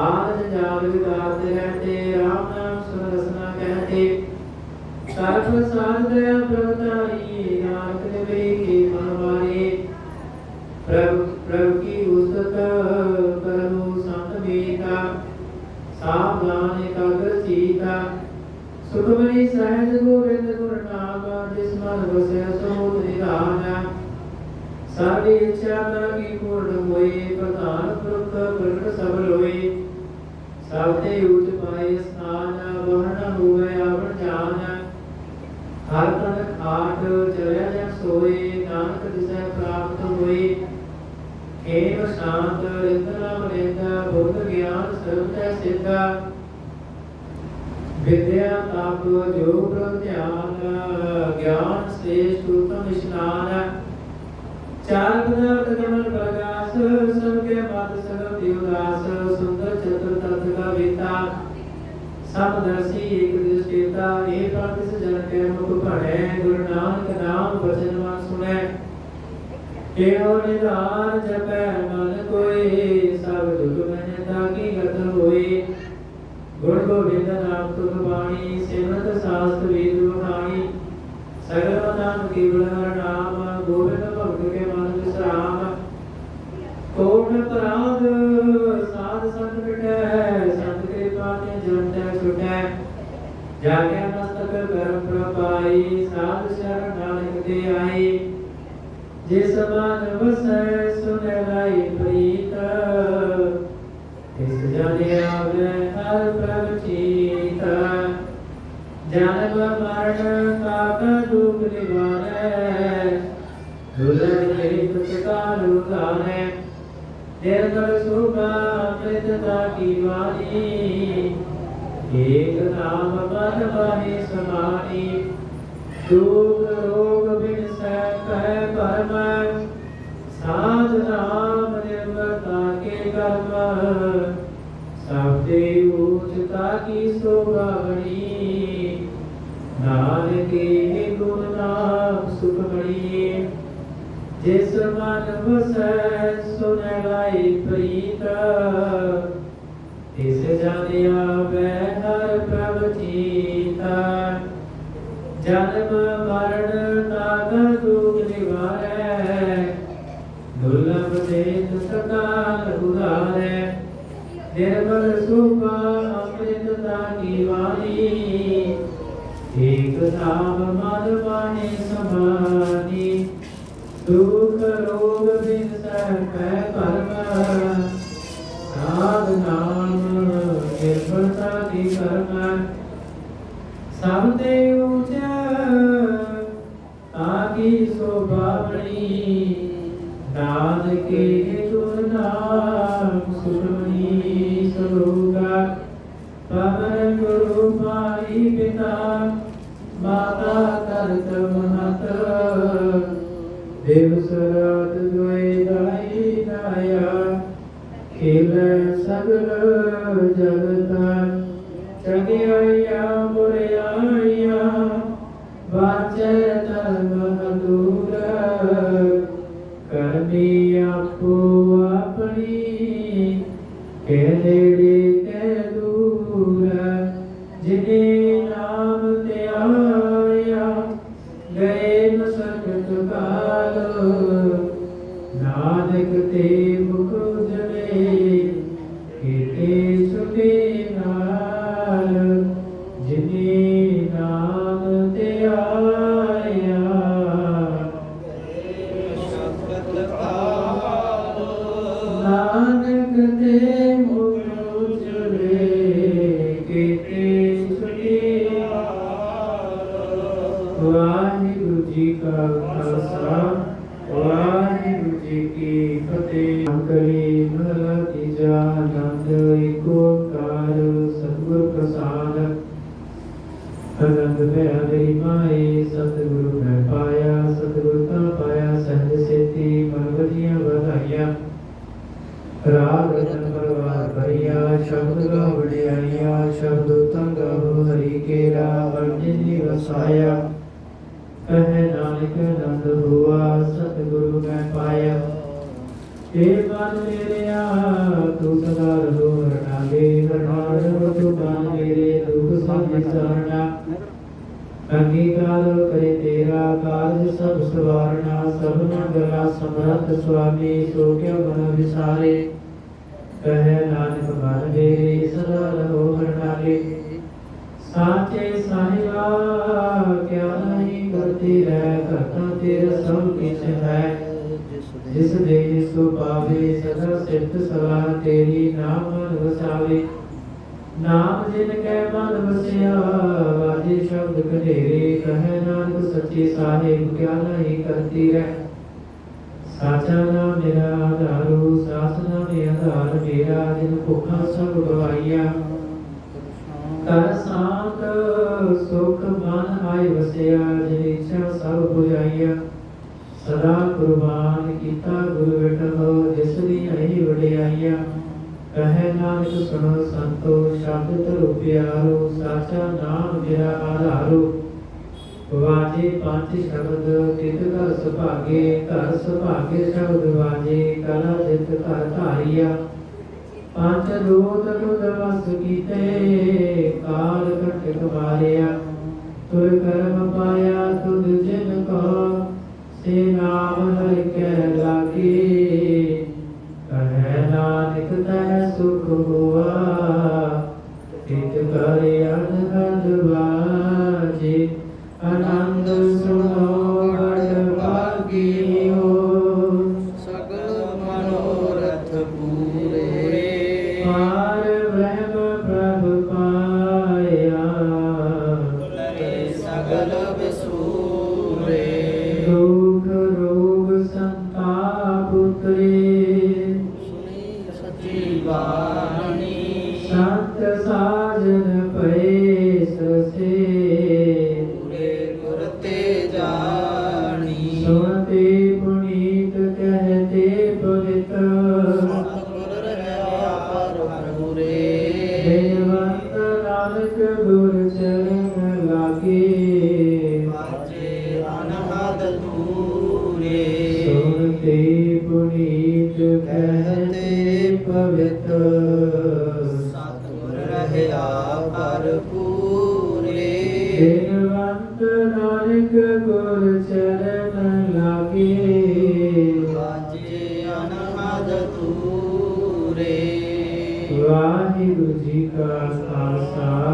आनंद जाल विदात रहते राम नाम सुन रसना कहते सर्व साध दया प्रभुताई नानक देवे की मनवारे प्रभु की उस्तत करो संत बीता सावधान एकाग्र सीता सुखमणि सहज गोविंद गुरु नाम जिस मन बसे सो निधान सारी इच्छा की पूर्ण होए प्रधान पुरख प्रकट सबल होए सबते उच्च पाए स्नान वर्ण हुए आवरण जान हर तन खाट चले जन सोए नानक जिसे प्राप्त होए खेम शांत रिंदना मनिंदा बुद्ध ज्ञान सर्वतः सिद्धा विद्या ताप योग ध्यान ज्ञान श्रेष्ठ उत्तम स्नान चार पदार्थ कमल प्रकाश सबके मत सगल देवदास सुंदर चतुर तत्व का वेता समदर्शी एक दृष्टिता एक प्रतिस जन के मुख पढ़े गुरु नानक नाम वचन मन सुने एहो निधान जपै मन कोई सब दुख महता की गत होए गुण गोविंद नाम तुम वाणी सिमरत शास्त्र वेद बखानी सगल नाम केवल नाम गोविंद भक्त के मन विश्राम कोण अपराध साध संत मिटै संत कृपा ने जन्म छुटै जाके मस्तक कर्म प्रपाई साध शरण नानक दे आई जिस मन बसै सुनै लाई प्रीत तिस जन आवे हर प्रभ चीत जन्म मरण पाप दुख निवारै दुर्लभ नित्य काल उतारै निर्मल सुखा अमृतता की वाणी एक नाम मन माहि समानी दुख रोग बिन सकै परम साध नाम निर्मलता के कर्म सबते उच्चता की शोभा बड़ी नानक के गुण नाम सुख बड़ी जिस मन बसै सुनै लाई प्रीत तिस जन आवे हर प्रभ चीता जन्म मरण नाग दुख निवारै दुर्लभ देन सकाल उधारै निर्मल सुखा अमृतता की वाणी एक नाम मन वाणी समानी दुख रोग बिन सकै परम साध नाम निर्भरता की कर्म सबते ऊंचा ताकि शोभा बड़ी दान के गुण नाम सुखमणि स्वरूपा पवन गुरु माई पिता माता करत महत देव सरात दुए दाई दाया खेल सगल जगता चगिया बुरिया वाचे धर्म दूर करनी आपो अपनी के नेड़े के दूर जिन्हें नाम ते आया गए न सकत काल नानक ते मुख जले केते छुटे नाल जिन्हें नाम ते आया नानक ते मुख जले केते छुटे वाहिगुरु जी का खालसा वाहिगुरु जी की फतेह। कली महला तीजा आनंद एक ओंकार सतगुर प्रसाद भया मेरी माए सतगुरु मैं पाया सतगुरु का पाया सहज सेती मन बजिया बधाइया राग रतन परवार भरिया शब्द गा वडियाइया शब्द तंग हरि केरा अर्जिनी वसाया कहे नानक नंद हुआ सतगुरु मैं पाया हे मन मेरेया तू सदा रहो हरणाले हरणाल तू मन मेरे दुख सब विसारना अंगीकार करे तेरा कार्य सब सवारना सबना गला समर्थ स्वामी सो क्या मन विसारे कहे नानक मन मेरे सदा रहो हरणाले साचे साहिबा क्या नहीं करती रह करता तेरा सब किछ है जिस देह सो पावे सदा सिद्ध सलाह तेरी नाम मन वसावे नाम जिन कै मन वसिया वाजे शब्द कढेरे कहे नानक सच्चे साहिब क्या नहीं करती रह साचा नाम मेरा आधारो सासना में आधार मेरा जिन भुखा सब गवाइया कर शांत सुख मन आय वसिया जिन इच्छा सब बुझाइया सदा कुर्बान कीता गुरु विठो जिस दी अहि वडियाइया कहे नानक सुनो संतो शब्द तरु प्यारो साचा नाम मेरा आधारो वाजे पांच शब्द तित कर सुभागे शब्द वाजे कला जित कर धारिया पांच रोध रुद वस कीते काल कटक मारिया तुर कर्म पाया तुद जिन को से नाम हरि के लागे कहे नानक तह सुख हुआ तित कर अनहद बाजे आनंद सुनो बड़ भागियो सकल मनोरथ पूरे पार ब्रह्म प्रभु पाया करे सकल विसूरे दुख रोग संताप उतरे सुनी सच्ची वाणी संत साजन पए ससे पूरे गुर ते जानी सुनते पुनीत कहते पवित्र सतगुर रहा पर पूरे देवंत नानक गुर चरण लागे बाजे अनहद दूरे सुनते पुनीत कहते पवित्र सतगुर रहा पर पूरे देवंत नानक गुर चरण लागे बाजे अनहद दूरे वाहिगुरु जी का खालसा